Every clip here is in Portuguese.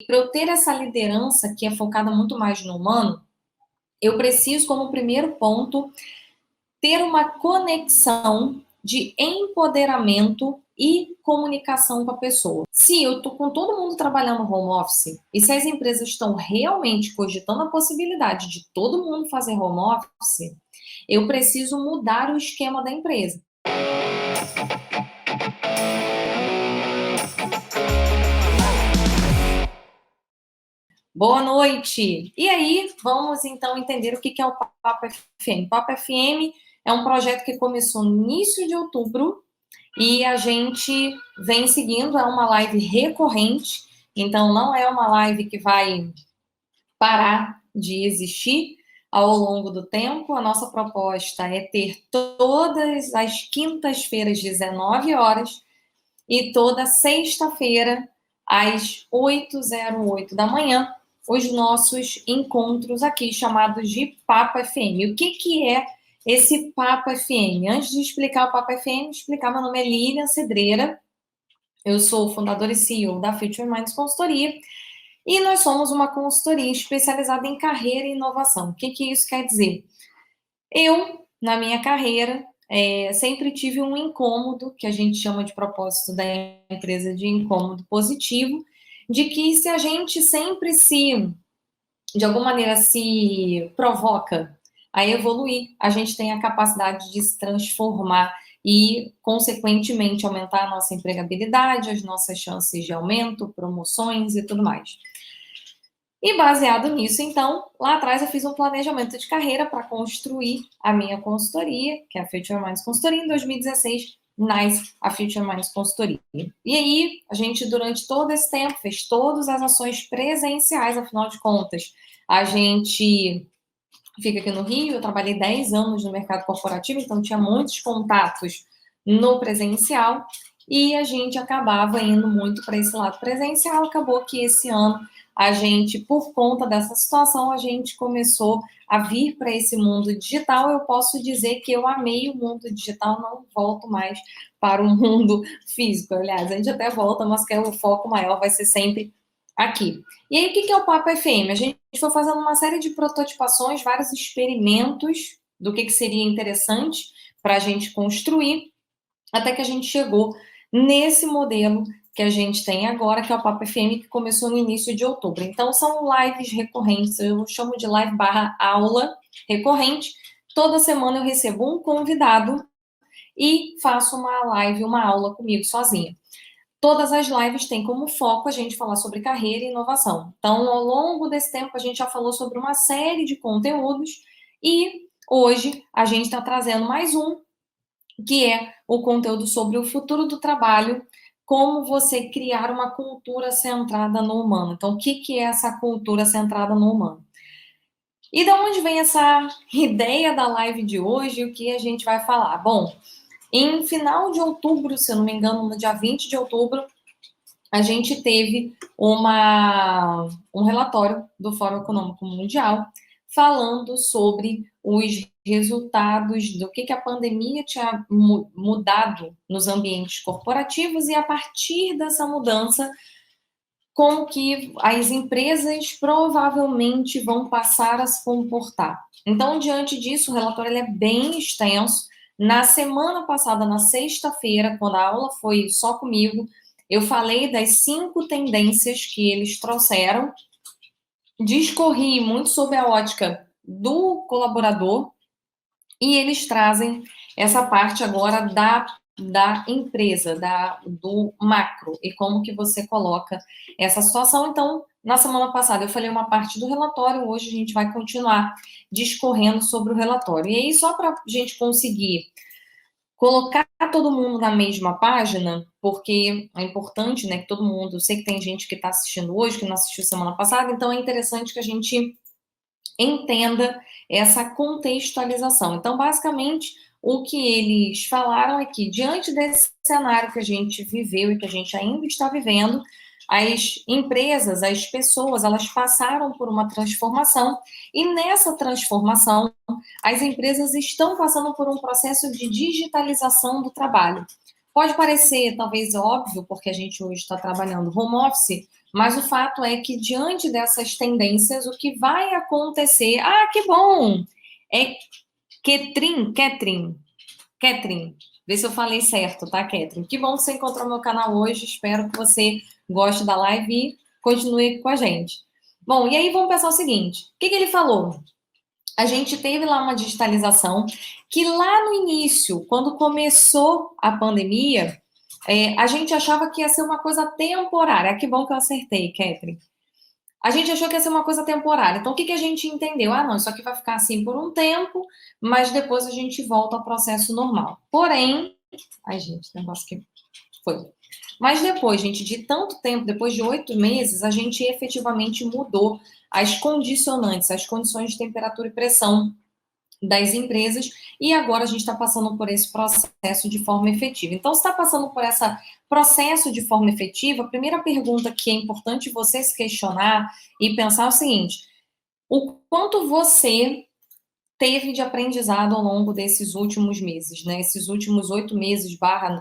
para eu ter essa liderança que é focada muito mais no humano, eu preciso, como primeiro ponto, ter uma conexão de empoderamento e comunicação com a pessoa. Se eu estou com todo mundo trabalhando home office e se as empresas estão realmente cogitando a possibilidade de todo mundo fazer home office, eu preciso mudar o esquema da empresa. Boa noite! E aí, vamos então entender o que é o Papo FM. O Papo FM é um projeto que começou no início de outubro e a gente vem seguindo, é uma live recorrente, então não é uma live que vai parar de existir ao longo do tempo. A nossa proposta é ter todas as quintas-feiras, 19 horas, e toda sexta-feira, às 8h08 da manhã, os nossos encontros aqui, chamados de Papo FM. O que é esse Papo FM? Antes de explicar o Papo FM, explicar, meu nome é Lilian Cedreira, eu sou fundadora e CEO da Future Minds Consultoria, e nós somos uma consultoria especializada em carreira e inovação. O que isso quer dizer? Eu, na minha carreira, sempre tive um incômodo, que a gente chama de propósito da empresa de incômodo positivo, de que se a gente sempre de alguma maneira, se provoca a evoluir, a gente tem a capacidade de se transformar e, consequentemente, aumentar a nossa empregabilidade, as nossas chances de aumento, promoções e tudo mais. E baseado nisso, então, lá atrás eu fiz um planejamento de carreira para construir a minha consultoria, que é a Future Minds Consultoria. Em 2016, nasce a Future Minds Consultoria. E aí, a gente, durante todo esse tempo, fez todas as ações presenciais, afinal de contas. A gente fica aqui no Rio, eu trabalhei 10 anos no mercado corporativo, então tinha muitos contatos no presencial, e a gente acabava indo muito para esse lado presencial. Acabou que esse ano a gente, por conta dessa situação, a gente começou a vir para esse mundo digital. Eu posso dizer que eu amei o mundo digital, não volto mais para o mundo físico. Aliás, a gente até volta, mas que o foco maior vai ser sempre aqui. E aí, o que é o Papo FM? A gente foi fazendo uma série de prototipações, vários experimentos do que seria interessante para a gente construir, até que a gente chegou nesse modelo que a gente tem agora, que é o Papo FM, que começou no início de outubro. Então, são lives recorrentes, eu chamo de live / aula recorrente. Toda semana eu recebo um convidado e faço uma live, uma aula comigo sozinha. Todas as lives têm como foco a gente falar sobre carreira e inovação. Então, ao longo desse tempo, a gente já falou sobre uma série de conteúdos e hoje a gente está trazendo mais um, que é o conteúdo sobre o futuro do trabalho, como você criar uma cultura centrada no humano. Então, o que é essa cultura centrada no humano? E de onde vem essa ideia da live de hoje? O que a gente vai falar? Bom, em final de outubro, se eu não me engano, no dia 20 de outubro, a gente teve um relatório do Fórum Econômico Mundial falando sobre os resultados do que a pandemia tinha mudado nos ambientes corporativos e, a partir dessa mudança, como que as empresas provavelmente vão passar a se comportar. Então, diante disso, o relatório ele é bem extenso. Na semana passada, na sexta-feira, quando a aula foi só comigo, eu falei das 5 tendências que eles trouxeram, discorri muito sobre a ótica do colaborador, e eles trazem essa parte agora da empresa, do macro, e como que você coloca essa situação. Então, na semana passada eu falei uma parte do relatório, hoje a gente vai continuar discorrendo sobre o relatório. E aí, só para a gente conseguir colocar todo mundo na mesma página, porque é importante, né, que todo mundo, eu sei que tem gente que está assistindo hoje, que não assistiu semana passada, então é interessante que a gente entenda essa contextualização. Então, basicamente, o que eles falaram é que, diante desse cenário que a gente viveu e que a gente ainda está vivendo, as empresas, as pessoas, elas passaram por uma transformação, e nessa transformação, as empresas estão passando por um processo de digitalização do trabalho. Pode parecer, talvez, óbvio, porque a gente hoje está trabalhando home office, Mas o fato é que, diante dessas tendências, o que vai acontecer... Ah, que bom! É Ketrin. Vê se eu falei certo, tá, Ketrin? Que bom que você encontrou meu canal hoje. Espero que você goste da live e continue com a gente. Bom, e aí vamos pensar o seguinte. O que ele falou? A gente teve lá uma digitalização que lá no início, quando começou a pandemia, a gente achava que ia ser uma coisa temporária. Que bom que eu acertei, Ketrin. A gente achou que ia ser uma coisa temporária. Então, o que a gente entendeu? Ah, não, isso aqui vai ficar assim por um tempo, mas depois a gente volta ao processo normal. Porém, ai, gente, negócio que foi. Mas depois, gente, de tanto tempo, depois de 8 meses, a gente efetivamente mudou as condicionantes, as condições de temperatura e pressão das empresas, e agora a gente está passando por esse processo de forma efetiva. Então, se está passando por esse processo de forma efetiva, a primeira pergunta que é importante você se questionar e pensar é o seguinte: o quanto você teve de aprendizado ao longo desses últimos meses, né? Esses últimos 8 meses,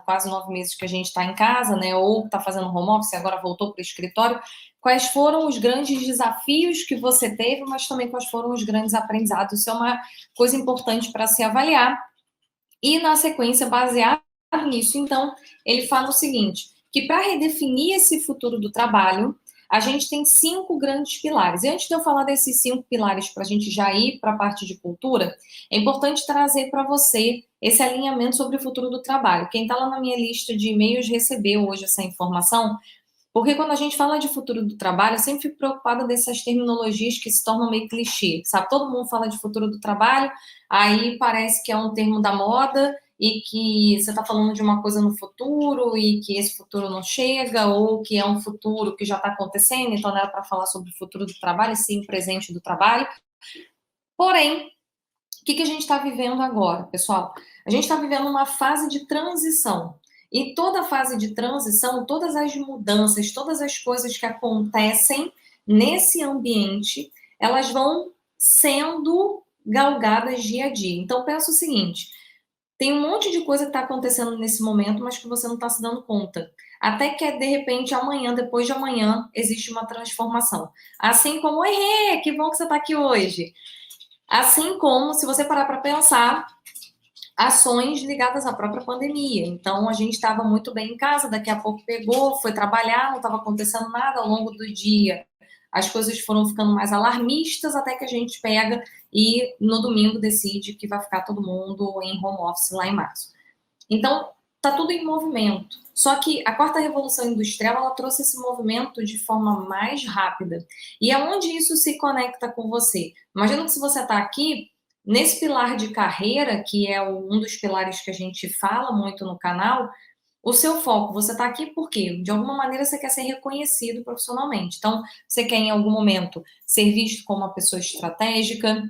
quase 9 meses que a gente está em casa, né? Ou está fazendo home office, agora voltou para o escritório. Quais foram os grandes desafios que você teve, mas também quais foram os grandes aprendizados? Isso é uma coisa importante para se avaliar. E, na sequência, baseado nisso, então, ele fala o seguinte, que para redefinir esse futuro do trabalho, a gente tem 5 grandes pilares. E antes de eu falar desses 5 pilares, para a gente já ir para a parte de cultura, é importante trazer para você esse alinhamento sobre o futuro do trabalho. Quem está lá na minha lista de e-mails recebeu hoje essa informação, porque quando a gente fala de futuro do trabalho, eu sempre fico preocupada dessas terminologias que se tornam meio clichê, sabe? Todo mundo fala de futuro do trabalho, aí parece que é um termo da moda e que você está falando de uma coisa no futuro e que esse futuro não chega, ou que é um futuro que já está acontecendo, então não era para falar sobre o futuro do trabalho, e sim o presente do trabalho. Porém, o que a gente está vivendo agora, pessoal? A gente está vivendo uma fase de transição. E toda fase de transição, todas as mudanças, todas as coisas que acontecem nesse ambiente, elas vão sendo galgadas dia a dia. Então, pensa o seguinte: tem um monte de coisa que está acontecendo nesse momento, mas que você não está se dando conta. Até que, de repente, amanhã, depois de amanhã, existe uma transformação. Assim como, que bom que você está aqui hoje. Assim como, se você parar para pensar, ações ligadas à própria pandemia. Então, a gente estava muito bem em casa, daqui a pouco pegou, foi trabalhar, não estava acontecendo nada ao longo do dia. As coisas foram ficando mais alarmistas até que a gente pega e no domingo decide que vai ficar todo mundo em home office lá em março. Então, tá tudo em movimento. Só que a quarta revolução industrial, ela trouxe esse movimento de forma mais rápida. E aonde isso se conecta com você? Imagina que se você está aqui, nesse pilar de carreira, que é um dos pilares que a gente fala muito no canal, o seu foco, você está aqui por quê? De alguma maneira você quer ser reconhecido profissionalmente. Então, você quer em algum momento ser visto como uma pessoa estratégica,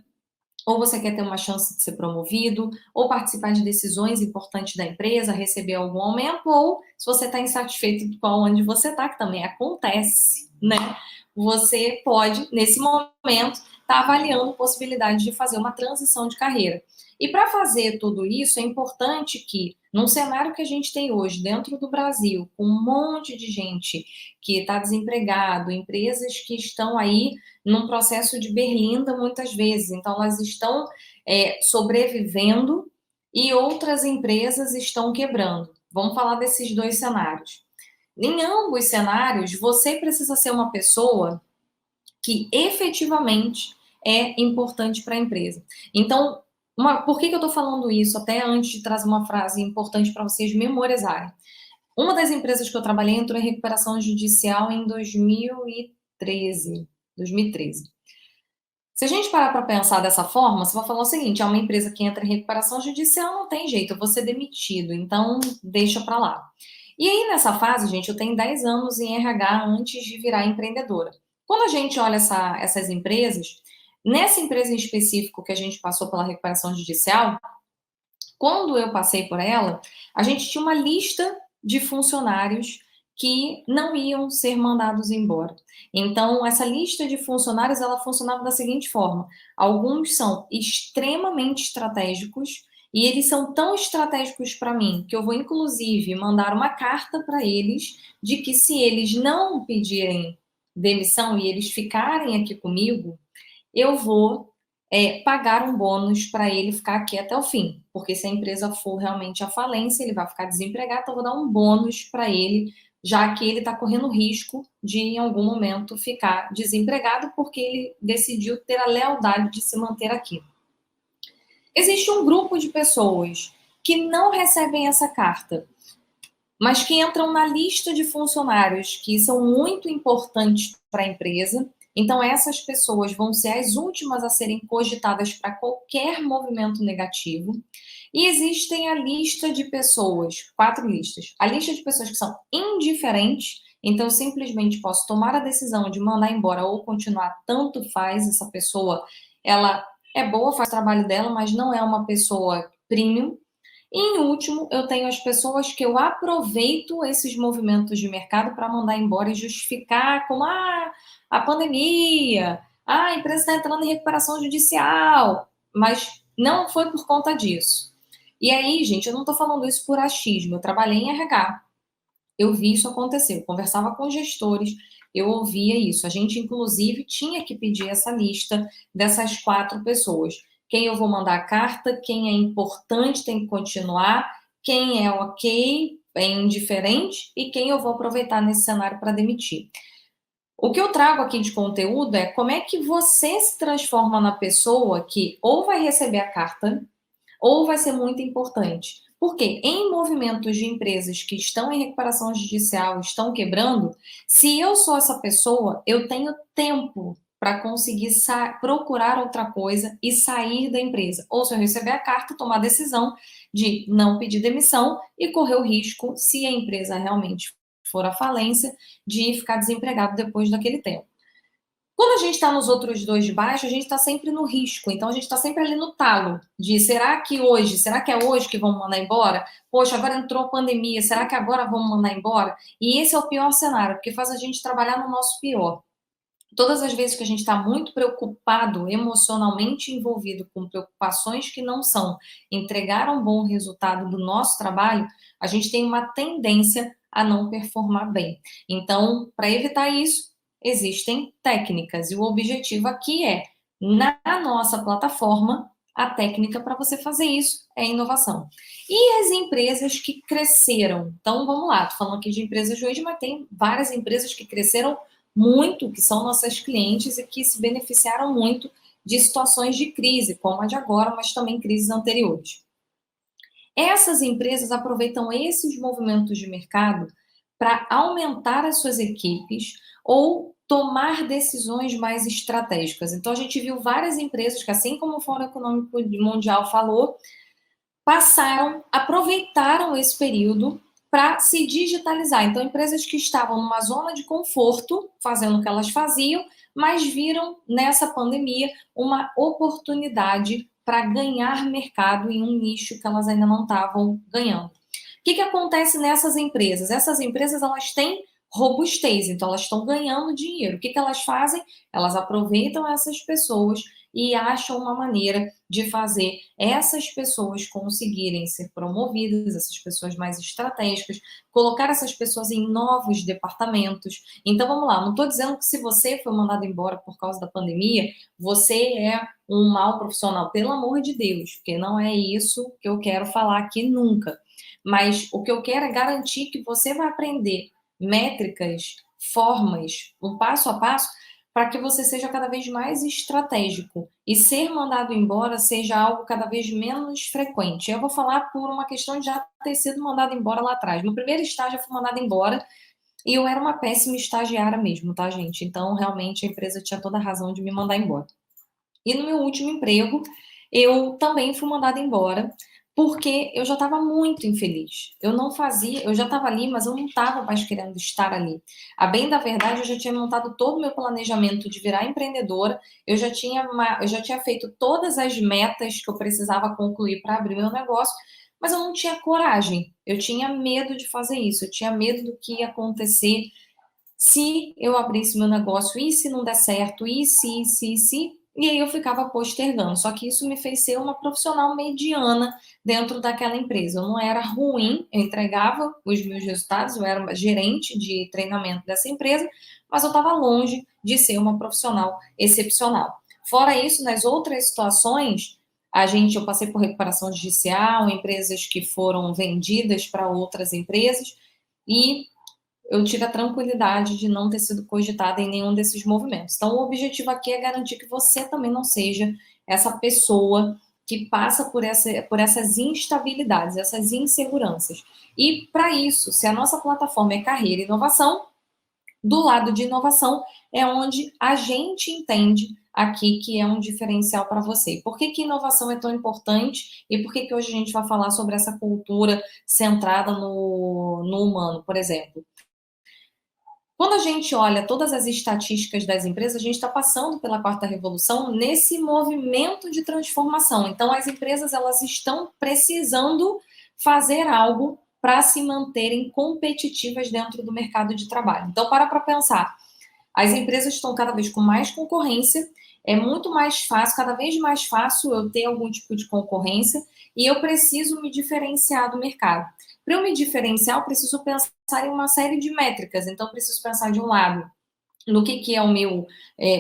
ou você quer ter uma chance de ser promovido, ou participar de decisões importantes da empresa, receber algum aumento, ou se você está insatisfeito com onde você está, que também acontece, né? Você pode, nesse momento, estar avaliando possibilidade de fazer uma transição de carreira. E para fazer tudo isso, é importante que, num cenário que a gente tem hoje, dentro do Brasil, com um monte de gente que está desempregado, empresas que estão aí num processo de berlinda muitas vezes. Então, elas estão sobrevivendo e outras empresas estão quebrando. Vamos falar desses dois cenários. Em ambos cenários, você precisa ser uma pessoa que efetivamente é importante para a empresa. Então, por que eu estou falando isso? Até antes de trazer uma frase importante para vocês memorizarem. Uma das empresas que eu trabalhei entrou em recuperação judicial em 2013. Se a gente parar para pensar dessa forma, você vai falar o seguinte: é uma empresa que entra em recuperação judicial, não tem jeito, eu vou ser demitido, então deixa para lá. E aí, nessa fase, gente, eu tenho 10 anos em RH antes de virar empreendedora. Quando a gente olha essas empresas, nessa empresa em específico que a gente passou pela recuperação judicial, quando eu passei por ela, a gente tinha uma lista de funcionários que não iam ser mandados embora. Então, essa lista de funcionários, ela funcionava da seguinte forma: alguns são extremamente estratégicos, e eles são tão estratégicos para mim que eu vou, inclusive, mandar uma carta para eles de que, se eles não pedirem demissão e eles ficarem aqui comigo, eu vou pagar um bônus para ele ficar aqui até o fim, porque se a empresa for realmente à falência, ele vai ficar desempregado, então eu vou dar um bônus para ele, já que ele está correndo risco de, em algum momento, ficar desempregado, porque ele decidiu ter a lealdade de se manter aqui. Existe um grupo de pessoas que não recebem essa carta, mas que entram na lista de funcionários que são muito importantes para a empresa. Então, essas pessoas vão ser as últimas a serem cogitadas para qualquer movimento negativo. E existem a lista de pessoas, 4 listas. A lista de pessoas que são indiferentes, então eu simplesmente posso tomar a decisão de mandar embora ou continuar, tanto faz, essa pessoa, ela é boa, faz o trabalho dela, mas não é uma pessoa premium. E, em último, eu tenho as pessoas que eu aproveito esses movimentos de mercado para mandar embora e justificar como a pandemia, a empresa está entrando em recuperação judicial, mas não foi por conta disso. E aí, gente, eu não estou falando isso por achismo, eu trabalhei em RH, eu vi isso acontecer, eu conversava com gestores, eu ouvia isso. A gente, inclusive, tinha que pedir essa lista dessas 4 pessoas. Quem eu vou mandar a carta, quem é importante tem que continuar, quem é ok, é indiferente, e quem eu vou aproveitar nesse cenário para demitir. O que eu trago aqui de conteúdo é como é que você se transforma na pessoa que ou vai receber a carta, ou vai ser muito importante. Porque em movimentos de empresas que estão em recuperação judicial, estão quebrando, se eu sou essa pessoa, eu tenho tempo para conseguir procurar outra coisa e sair da empresa. Ou se eu receber a carta, tomar a decisão de não pedir demissão e correr o risco, se a empresa realmente for à falência, de ficar desempregado depois daquele tempo. Quando a gente está nos outros 2 de baixo, a gente está sempre no risco. Então, a gente está sempre ali no talo de será que é hoje que vão mandar embora? Poxa, agora entrou a pandemia, será que agora vão mandar embora? E esse é o pior cenário, porque faz a gente trabalhar no nosso pior. Todas as vezes que a gente está muito preocupado, emocionalmente envolvido com preocupações que não são entregar um bom resultado do nosso trabalho, a gente tem uma tendência a não performar bem. Então, para evitar isso, existem técnicas. E o objetivo aqui é, na nossa plataforma, a técnica para você fazer isso é inovação. E as empresas que cresceram? Então, vamos lá, estou falando aqui de empresas de hoje, mas tem várias empresas que cresceram muito, que são nossas clientes e que se beneficiaram muito de situações de crise, como a de agora, mas também crises anteriores. Essas empresas aproveitam esses movimentos de mercado para aumentar as suas equipes ou tomar decisões mais estratégicas. Então, a gente viu várias empresas que, assim como o Fórum Econômico Mundial falou, aproveitaram esse período para se digitalizar. Então, empresas que estavam numa zona de conforto, fazendo o que elas faziam, mas viram nessa pandemia uma oportunidade para ganhar mercado em um nicho que elas ainda não estavam ganhando. O que acontece nessas empresas? Essas empresas, elas têm robustez, então elas estão ganhando dinheiro. O que elas fazem? Elas aproveitam essas pessoas e acham uma maneira de fazer essas pessoas conseguirem ser promovidas, essas pessoas mais estratégicas, colocar essas pessoas em novos departamentos. Então, vamos lá, não estou dizendo que se você foi mandado embora por causa da pandemia, você é um mau profissional, pelo amor de Deus, porque não é isso que eu quero falar aqui nunca. Mas o que eu quero é garantir que você vai aprender métricas, formas, um passo a passo, para que você seja cada vez mais estratégico e ser mandado embora seja algo cada vez menos frequente. Eu vou falar por uma questão de já ter sido mandado embora lá atrás. No primeiro estágio eu fui mandada embora e eu era uma péssima estagiária mesmo, tá, gente? Então, realmente, a empresa tinha toda a razão de me mandar embora. E no meu último emprego, eu também fui mandada embora, porque eu já estava muito infeliz. Eu já estava ali, mas eu não estava mais querendo estar ali. A bem da verdade, eu já tinha montado todo o meu planejamento de virar empreendedora, eu já tinha feito todas as metas que eu precisava concluir para abrir meu negócio, mas eu não tinha coragem. Eu tinha medo de fazer isso, eu tinha medo do que ia acontecer se eu abrisse meu negócio, e se não der certo, e se, e aí eu ficava postergando. Só que isso me fez ser uma profissional mediana dentro daquela empresa. Eu não era ruim, eu entregava os meus resultados, eu era uma gerente de treinamento dessa empresa, mas eu estava longe de ser uma profissional excepcional. Fora isso, nas outras situações, eu passei por recuperação judicial, empresas que foram vendidas para outras empresas, e eu tive a tranquilidade de não ter sido cogitada em nenhum desses movimentos. Então, o objetivo aqui é garantir que você também não seja essa pessoa que passa por essas instabilidades, essas inseguranças. E, para isso, se a nossa plataforma é carreira e inovação, do lado de inovação é onde a gente entende aqui que é um diferencial para você. Por que que inovação é tão importante e por que que hoje a gente vai falar sobre essa cultura centrada no humano, por exemplo? Quando a gente olha todas as estatísticas das empresas, a gente está passando pela quarta revolução nesse movimento de transformação. Então, as empresas elas estão precisando fazer algo para se manterem competitivas dentro do mercado de trabalho. Então, para pensar. As empresas estão cada vez com mais concorrência, é muito mais fácil, cada vez mais fácil eu ter algum tipo de concorrência e eu preciso me diferenciar do mercado. Para eu me diferenciar, eu preciso pensar em uma série de métricas. Então, eu preciso pensar de um lado no que é o meu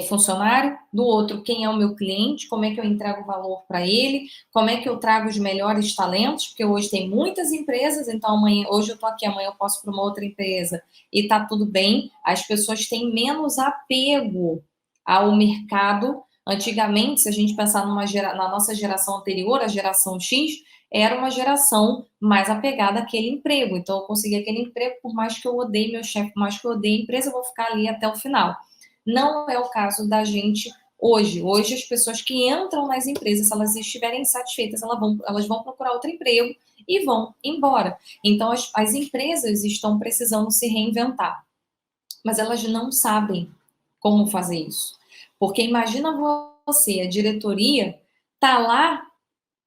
funcionário, do outro, quem é o meu cliente, como é que eu entrego valor para ele, como é que eu trago os melhores talentos, porque hoje tem muitas empresas, então amanhã, hoje eu estou aqui, amanhã eu posso para uma outra empresa e está tudo bem. As pessoas têm menos apego ao mercado. Antigamente, se a gente pensar na nossa geração anterior, a geração X, era uma geração mais apegada àquele emprego. Então, eu consegui aquele emprego, por mais que eu odeie meu chefe, por mais que eu odeie a empresa, eu vou ficar ali até o final. Não é o caso da gente hoje. Hoje, as pessoas que entram nas empresas, se elas estiverem insatisfeitas, elas vão procurar outro emprego e vão embora. Então, as empresas estão precisando se reinventar, mas elas não sabem como fazer isso. Porque imagina você, a diretoria, tá lá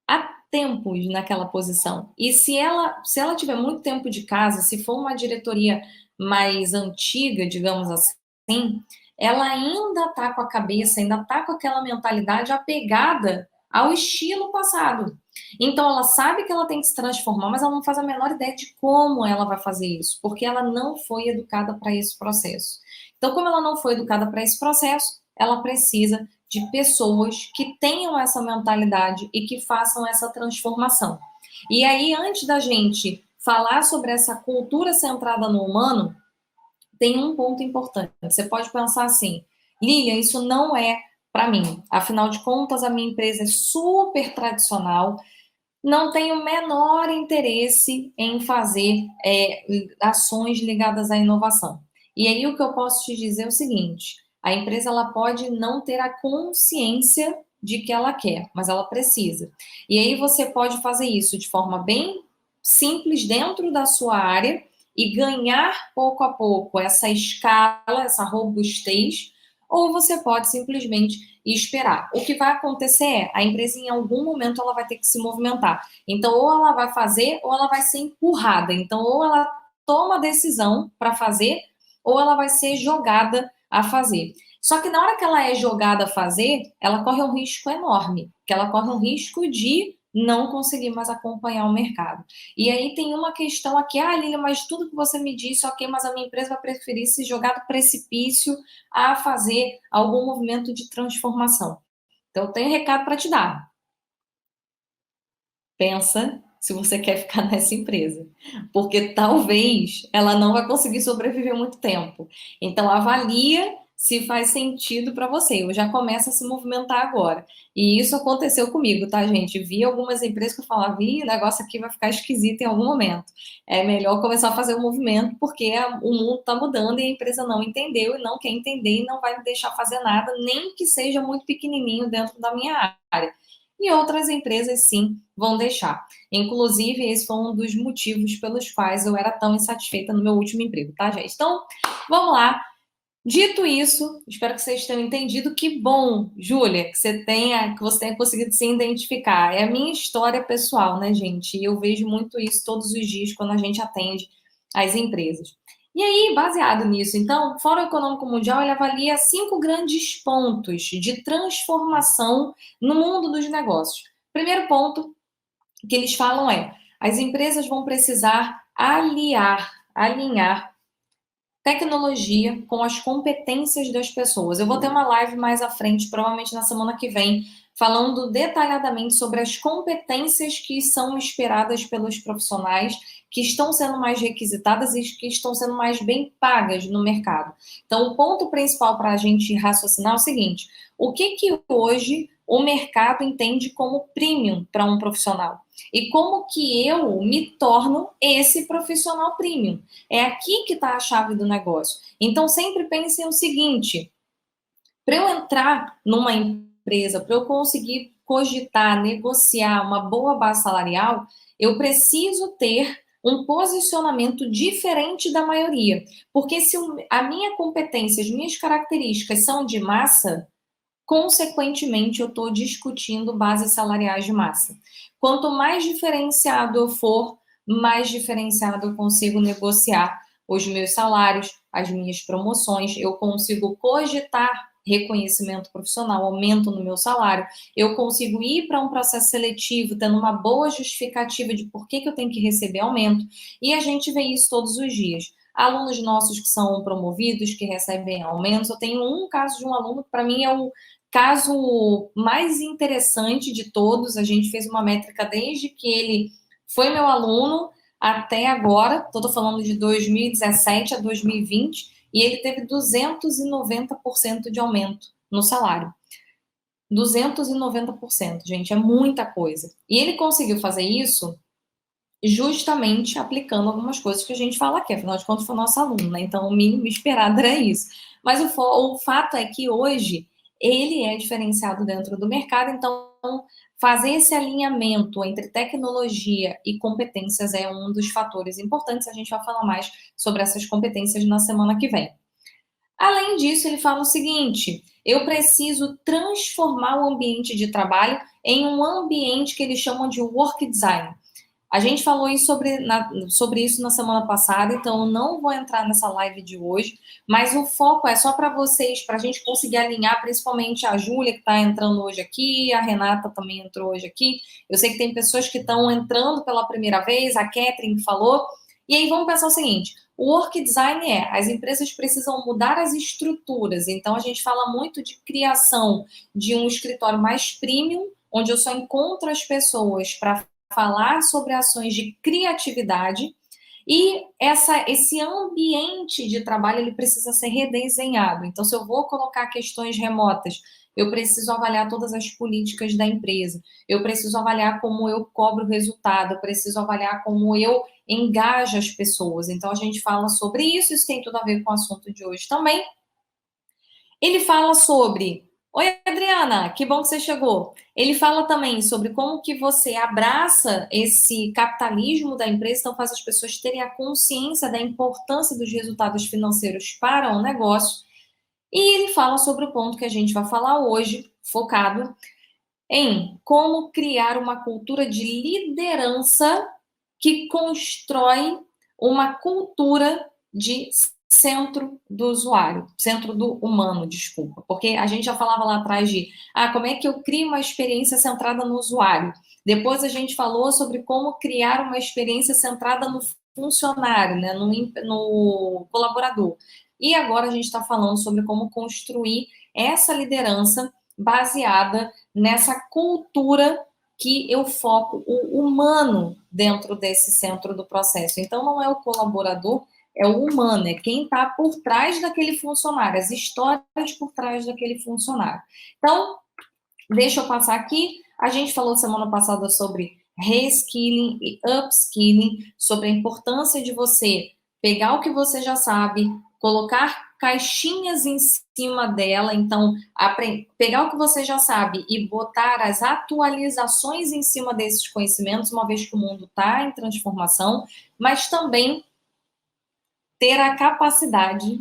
há tempos naquela posição. E se ela tiver muito tempo de casa, se for uma diretoria mais antiga, digamos assim, ela ainda está com a cabeça, ainda está com aquela mentalidade apegada ao estilo passado. Então ela sabe que ela tem que se transformar, mas ela não faz a menor ideia de como ela vai fazer isso, porque ela não foi educada para esse processo. Então, como ela não foi educada para esse processo, ela precisa de pessoas que tenham essa mentalidade e que façam essa transformação. E aí, antes da gente falar sobre essa cultura centrada no humano, tem um ponto importante. Você pode pensar assim, Lilian, isso não é para mim. Afinal de contas, a minha empresa é super tradicional, não tenho o menor interesse em fazer ações ligadas à inovação. E aí o que eu posso te dizer é o seguinte: a empresa ela pode não ter a consciência de que ela quer, mas ela precisa. E aí você pode fazer isso de forma bem simples dentro da sua área e ganhar pouco a pouco essa escala, essa robustez, ou você pode simplesmente esperar. O que vai acontecer é, a empresa em algum momento ela vai ter que se movimentar. Então, ou ela vai fazer, ou ela vai ser empurrada. Então, ou ela toma a decisão para fazer, ou ela vai ser jogada a fazer. Só que na hora que ela é jogada a fazer, ela corre um risco enorme, que ela corre um risco de não conseguir mais acompanhar o mercado. E aí tem uma questão aqui, Lilia, mas tudo que você me disse, ok, mas a minha empresa vai preferir se jogar do precipício a fazer algum movimento de transformação. Então, eu tenho um recado para te dar. Pensa se você quer ficar nessa empresa, porque talvez ela não vai conseguir sobreviver muito tempo. Então, avalia se faz sentido para você. Eu já começo a se movimentar agora. E isso aconteceu comigo, tá, gente? Vi algumas empresas que eu falava, o negócio aqui vai ficar esquisito em algum momento. É melhor começar a fazer o movimento, porque o mundo está mudando e a empresa não entendeu e não quer entender e não vai me deixar fazer nada, nem que seja muito pequenininho dentro da minha área. E outras empresas, sim, vão deixar. Inclusive, esse foi um dos motivos pelos quais eu era tão insatisfeita no meu último emprego, tá, gente? Então, vamos lá. Dito isso, espero que vocês tenham entendido. Que bom, Júlia, que você tenha conseguido se identificar. É a minha história pessoal, né, gente? E eu vejo muito isso todos os dias quando a gente atende as empresas. E aí, baseado nisso, então, o Fórum Econômico Mundial ele avalia 5 grandes pontos de transformação no mundo dos negócios. Primeiro ponto que eles falam é: as empresas vão precisar alinhar tecnologia com as competências das pessoas. Eu vou ter uma live mais à frente, provavelmente na semana que vem, falando detalhadamente sobre as competências que são esperadas pelos profissionais, que estão sendo mais requisitadas e que estão sendo mais bem pagas no mercado. Então, o ponto principal para a gente raciocinar é o seguinte: o que hoje o mercado entende como premium para um profissional? E como que eu me torno esse profissional premium? É aqui que está a chave do negócio. Então, sempre pensem o seguinte: para eu entrar numa empresa, para eu conseguir cogitar, negociar uma boa base salarial, eu preciso ter um posicionamento diferente da maioria. Porque se a minha competência, as minhas características são de massa, consequentemente, eu estou discutindo bases salariais de massa. Quanto mais diferenciado eu for, mais diferenciado eu consigo negociar os meus salários, as minhas promoções, eu consigo cogitar reconhecimento profissional, aumento no meu salário, eu consigo ir para um processo seletivo tendo uma boa justificativa de por que eu tenho que receber aumento, e a gente vê isso todos os dias. Alunos nossos que são promovidos, que recebem aumentos, eu tenho um caso de um aluno que para mim é o caso mais interessante de todos. A gente fez uma métrica desde que ele foi meu aluno até agora, estou falando de 2017 a 2020, e ele teve 290% de aumento no salário. 290%, gente, é muita coisa. E ele conseguiu fazer isso justamente aplicando algumas coisas que a gente fala aqui, afinal de contas foi nosso aluno, né? Então o mínimo esperado era isso. Mas o fato é que hoje ele é diferenciado dentro do mercado, então fazer esse alinhamento entre tecnologia e competências é um dos fatores importantes. A gente vai falar mais sobre essas competências na semana que vem. Além disso, ele fala o seguinte: eu preciso transformar o ambiente de trabalho em um ambiente que eles chamam de work design. A gente falou sobre isso na semana passada, então eu não vou entrar nessa live de hoje, mas o foco é só para vocês, para a gente conseguir alinhar, principalmente a Júlia, que está entrando hoje aqui, a Renata também entrou hoje aqui. Eu sei que tem pessoas que estão entrando pela primeira vez, a Catherine que falou. E aí vamos pensar o seguinte: o work design as empresas precisam mudar as estruturas, então a gente fala muito de criação de um escritório mais premium, onde eu só encontro as pessoas para falar sobre ações de criatividade, e esse ambiente de trabalho ele precisa ser redesenhado. Então, se eu vou colocar questões remotas, eu preciso avaliar todas as políticas da empresa, eu preciso avaliar como eu cobro o resultado, eu preciso avaliar como eu engajo as pessoas. Então, a gente fala sobre isso, isso tem tudo a ver com o assunto de hoje também. Ele fala sobre... Oi, Adriana, que bom que você chegou. Ele fala também sobre como que você abraça esse capitalismo da empresa, então faz as pessoas terem a consciência da importância dos resultados financeiros para o negócio. E ele fala sobre o ponto que a gente vai falar hoje, focado em como criar uma cultura de liderança que constrói uma cultura de centro do usuário, centro do humano, desculpa. Porque a gente já falava lá atrás de como é que eu crio uma experiência centrada no usuário. Depois a gente falou sobre como criar uma experiência centrada no funcionário, né, no colaborador. E agora a gente está falando sobre como construir essa liderança baseada nessa cultura que eu foco o humano dentro desse centro do processo. Então, não é o colaborador, é o humano, é quem está por trás daquele funcionário, as histórias por trás daquele funcionário. Então, deixa eu passar aqui. A gente falou semana passada sobre reskilling e upskilling, sobre a importância de você pegar o que você já sabe, colocar caixinhas em cima dela, então pegar o que você já sabe e botar as atualizações em cima desses conhecimentos, uma vez que o mundo está em transformação, mas também ter a capacidade,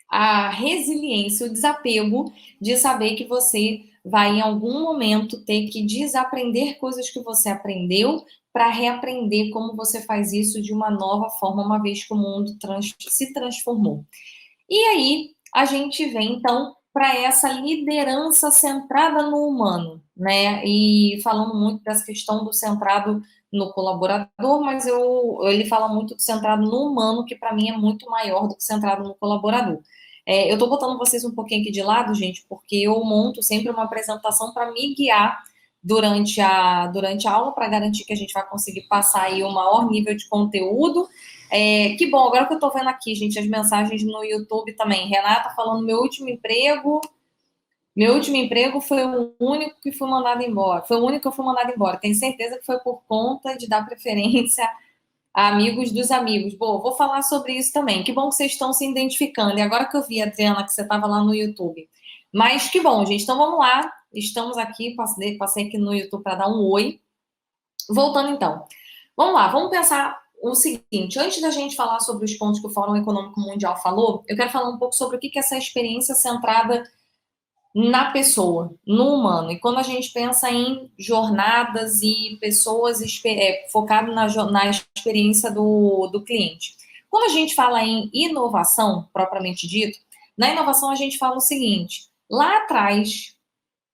a resiliência, o desapego de saber que você vai em algum momento ter que desaprender coisas que você aprendeu para reaprender como você faz isso de uma nova forma, uma vez que o mundo se transformou. E aí a gente vem então para essa liderança centrada no humano, né? E falando muito dessa questão do centrado no colaborador, mas ele fala muito centrado no humano, que para mim é muito maior do que centrado no colaborador. Eu estou botando vocês um pouquinho aqui de lado, gente, porque eu monto sempre uma apresentação para me guiar durante a aula, para garantir que a gente vai conseguir passar aí o maior nível de conteúdo. Que bom, agora que eu estou vendo aqui, gente, as mensagens no YouTube também. Renata falando, meu último emprego foi o único que fui mandado embora. Foi o único que eu fui mandado embora. Tenho certeza que foi por conta de dar preferência a amigos dos amigos. Bom, vou falar sobre isso também. Que bom que vocês estão se identificando. E agora que eu vi, Adriana, que você estava lá no YouTube. Mas que bom, gente. Então vamos lá. Estamos aqui. Passei aqui no YouTube para dar um oi. Voltando então. Vamos lá, vamos pensar o seguinte. Antes da gente falar sobre os pontos que o Fórum Econômico Mundial falou, eu quero falar um pouco sobre o que é essa experiência centrada na pessoa, no humano. E quando a gente pensa em jornadas e pessoas focado na experiência do cliente. Quando a gente fala em inovação, propriamente dito, na inovação a gente fala o seguinte, lá atrás,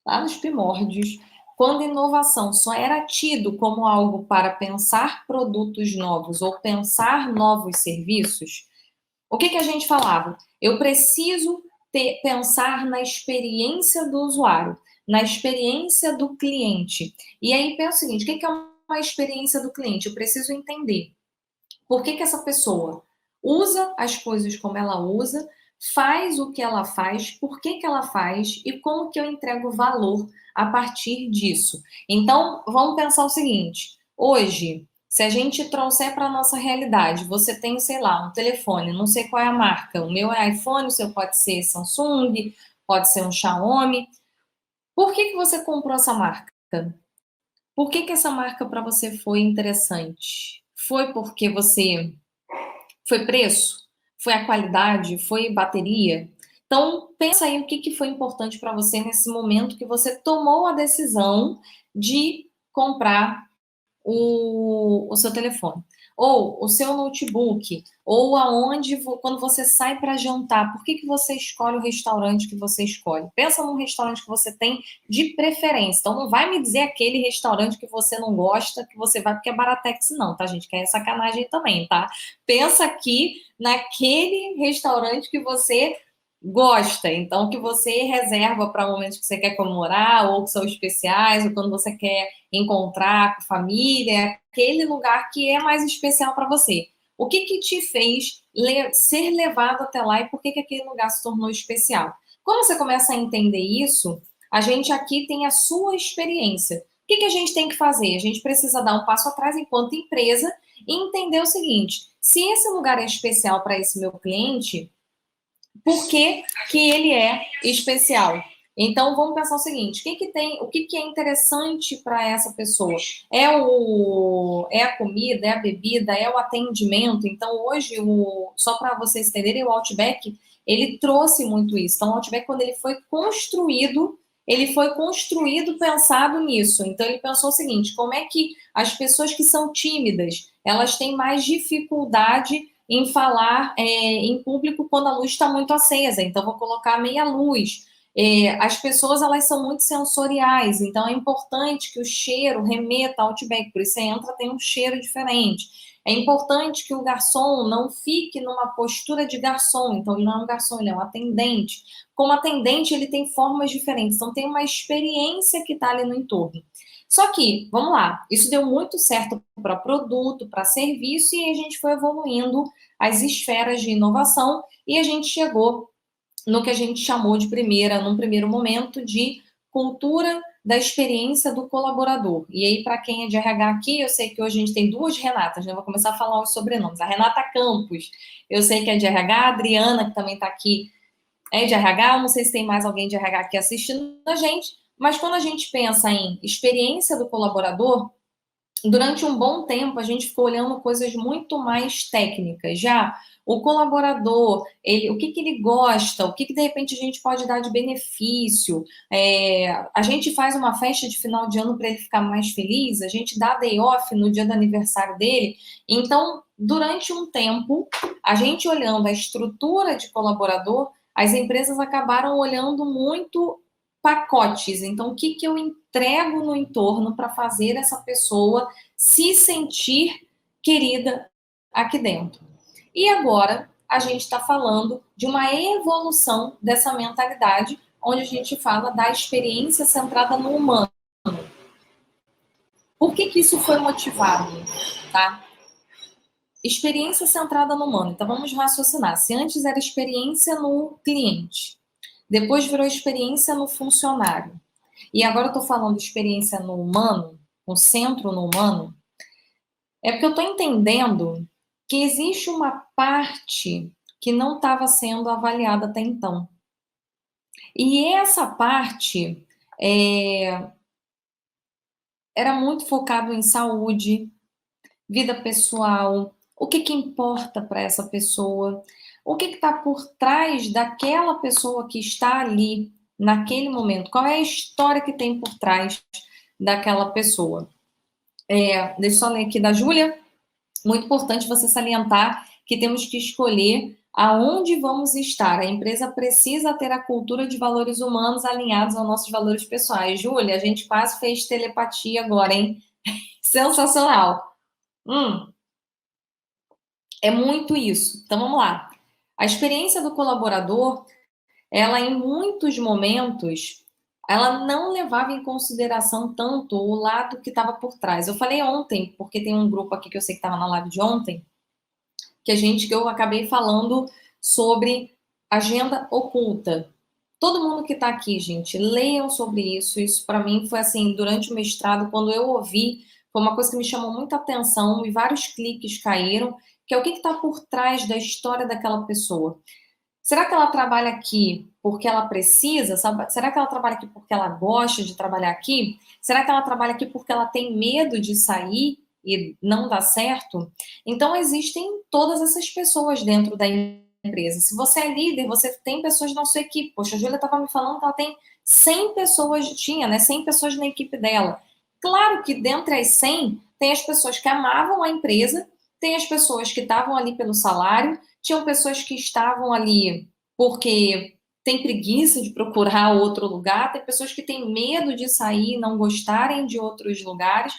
lá nos primórdios, quando inovação só era tido como algo para pensar produtos novos ou pensar novos serviços, o que a gente falava? Eu preciso pensar na experiência do usuário, na experiência do cliente. E aí pensa o seguinte, o que é uma experiência do cliente? Eu preciso entender por que essa pessoa usa as coisas como ela usa, faz o que ela faz, por que ela faz e como que eu entrego valor a partir disso. Então, vamos pensar o seguinte, hoje, se a gente trouxer para a nossa realidade, você tem, sei lá, um telefone, não sei qual é a marca, o meu é iPhone, o seu pode ser Samsung, pode ser um Xiaomi. Por que você comprou essa marca? Por que essa marca para você foi interessante? Foi porque foi preço? Foi a qualidade? Foi bateria? Então, pensa aí o que foi importante para você nesse momento que você tomou a decisão de comprar o seu telefone, ou o seu notebook, ou quando você sai para jantar, por que você escolhe o restaurante que você escolhe? Pensa num restaurante que você tem de preferência. Então, não vai me dizer aquele restaurante que você não gosta, que você vai porque é Baratex, não, tá, gente? Que é sacanagem também, tá? Pensa aqui naquele restaurante que você gosta, então que você reserva para momentos que você quer comemorar, ou que são especiais, ou quando você quer encontrar com família, aquele lugar que é mais especial para você. O que te fez ser levado até lá e por que aquele lugar se tornou especial? Quando você começa a entender isso, a gente aqui tem a sua experiência. O que a gente tem que fazer? A gente precisa dar um passo atrás enquanto empresa e entender o seguinte: se esse lugar é especial para esse meu cliente, por que ele é especial? Então vamos pensar o seguinte: o que é interessante para essa pessoa? É a comida, é a bebida, é o atendimento. Então hoje, só para vocês entenderem, o Outback ele trouxe muito isso. Então o Outback, quando ele foi construído pensado nisso. Então ele pensou o seguinte: como é que as pessoas que são tímidas elas têm mais dificuldade em falar em público quando a luz está muito acesa, então vou colocar meia luz. As pessoas elas são muito sensoriais, então é importante que o cheiro remeta ao Outback, por isso você entra, tem um cheiro diferente. É importante que o garçom não fique numa postura de garçom, então ele não é um garçom, ele é um atendente. Como atendente, ele tem formas diferentes, então tem uma experiência que está ali no entorno. Só que, vamos lá, isso deu muito certo para produto, para serviço, e a gente foi evoluindo as esferas de inovação e a gente chegou no que a gente chamou num primeiro momento, de cultura da experiência do colaborador. E aí, para quem é de RH aqui, eu sei que hoje a gente tem duas Renatas, né? Vou começar a falar os sobrenomes. A Renata Campos, eu sei que é de RH, a Adriana, que também está aqui, é de RH, eu não sei se tem mais alguém de RH aqui assistindo a gente, mas quando a gente pensa em experiência do colaborador, durante um bom tempo a gente ficou olhando coisas muito mais técnicas. Já o colaborador, o que ele gosta, o que de repente a gente pode dar de benefício. A gente faz uma festa de final de ano para ele ficar mais feliz, a gente dá day off no dia do aniversário dele. Então, durante um tempo, a gente olhando a estrutura de colaborador, as empresas acabaram olhando muito pacotes. Então, o que eu entrego no entorno para fazer essa pessoa se sentir querida aqui dentro? E agora a gente está falando de uma evolução dessa mentalidade, onde a gente fala da experiência centrada no humano. Por que isso foi motivado? Tá? Experiência centrada no humano. Então vamos raciocinar. Se antes era experiência no cliente, depois virou experiência no funcionário, e agora eu estou falando de experiência no humano, um centro no humano, é porque eu estou entendendo que existe uma parte que não estava sendo avaliada até então. E essa parte era muito focado em saúde, vida pessoal, o que importa para essa pessoa, o que está por trás daquela pessoa que está ali naquele momento, qual é a história que tem por trás daquela pessoa. Deixa eu só ler aqui da Júlia. Muito importante você salientar que temos que escolher aonde vamos estar. A empresa precisa ter a cultura de valores humanos alinhados aos nossos valores pessoais. Júlia, a gente quase fez telepatia agora, hein? Sensacional. É muito isso. Então vamos lá. A experiência do colaborador, ela em muitos momentos, ela não levava em consideração tanto o lado que estava por trás. Eu falei ontem, porque tem um grupo aqui que eu sei que estava na live de ontem, que eu acabei falando sobre agenda oculta. Todo mundo que está aqui, gente, leiam sobre isso. Isso para mim foi assim, durante o mestrado, quando eu ouvi, foi uma coisa que me chamou muita atenção e vários cliques caíram, que é o que está por trás da história daquela pessoa. Será que ela trabalha aqui porque ela precisa? Sabe? Será que ela trabalha aqui porque ela gosta de trabalhar aqui? Será que ela trabalha aqui porque ela tem medo de sair e não dar certo? Então, existem todas essas pessoas dentro da empresa. Se você é líder, você tem pessoas na sua equipe. Poxa, a Júlia estava me falando que ela tem 100 pessoas, tinha, né? 100 pessoas na equipe dela. Claro que dentre as 100, tem as pessoas que amavam a empresa, tem as pessoas que estavam ali pelo salário, tinham pessoas que estavam ali porque tem preguiça de procurar outro lugar, tem pessoas que têm medo de sair, não gostarem de outros lugares,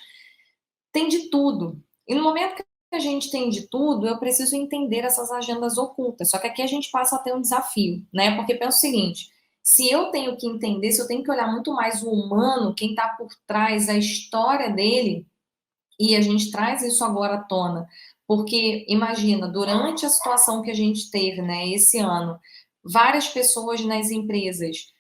tem de tudo. E no momento que a gente tem de tudo, eu preciso entender essas agendas ocultas. Só que aqui a gente passa a ter um desafio, né? Porque pensa o seguinte, se eu tenho que entender, se eu tenho que olhar muito mais o humano, quem está por trás, a história dele, e a gente traz isso agora à tona, porque imagina, durante a situação que a gente teve, né, esse ano, várias pessoas nas empresas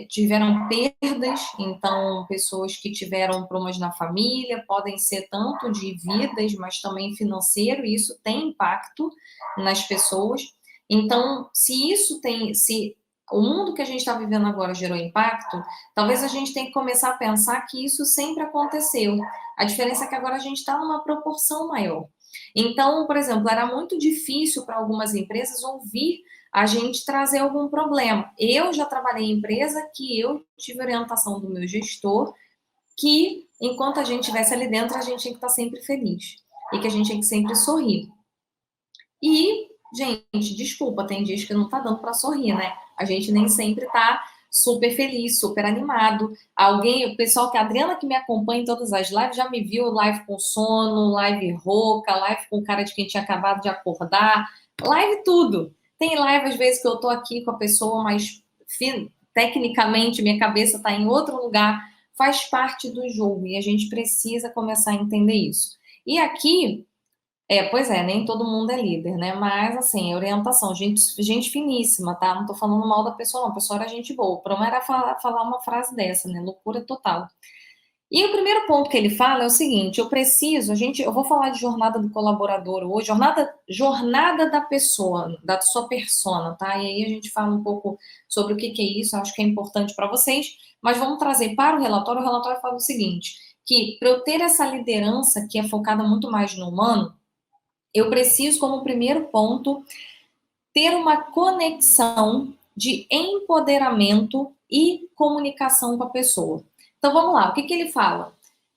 tiveram perdas, então pessoas que tiveram problemas na família, podem ser tanto de vidas, mas também financeiro, e isso tem impacto nas pessoas. Então, se o mundo que a gente está vivendo agora gerou impacto, talvez a gente tenha que começar a pensar que isso sempre aconteceu. A diferença é que agora a gente está numa proporção maior. Então, por exemplo, era muito difícil para algumas empresas ouvir a gente trazer algum problema. Eu já trabalhei em empresa que eu tive orientação do meu gestor que, enquanto a gente estivesse ali dentro, a gente tinha que estar sempre feliz. E que a gente tinha que sempre sorrir. E, gente, desculpa, tem dias que não tá dando para sorrir, né? A gente nem sempre tá super feliz, super animado. O pessoal que a Adriana que me acompanha em todas as lives já me viu live com sono, live rouca, live com cara de quem tinha acabado de acordar, live tudo. Tem live às vezes que eu tô aqui com a pessoa, mas tecnicamente minha cabeça tá em outro lugar. Faz parte do jogo e a gente precisa começar a entender isso. E aqui pois é, nem todo mundo é líder, né? Mas, assim, orientação, gente finíssima, tá? Não tô falando mal da pessoa, não. A pessoa era gente boa. O problema era falar uma frase dessa, né? Loucura total. E o primeiro ponto que ele fala é o seguinte: eu vou falar de jornada do colaborador hoje, jornada da pessoa, da sua persona, tá? E aí a gente fala um pouco sobre o que é isso, eu acho que é importante para vocês, mas vamos trazer para o relatório fala o seguinte, que para eu ter essa liderança que é focada muito mais no humano, eu preciso, como primeiro ponto, ter uma conexão de empoderamento e comunicação com a pessoa. Então vamos lá, o que ele fala?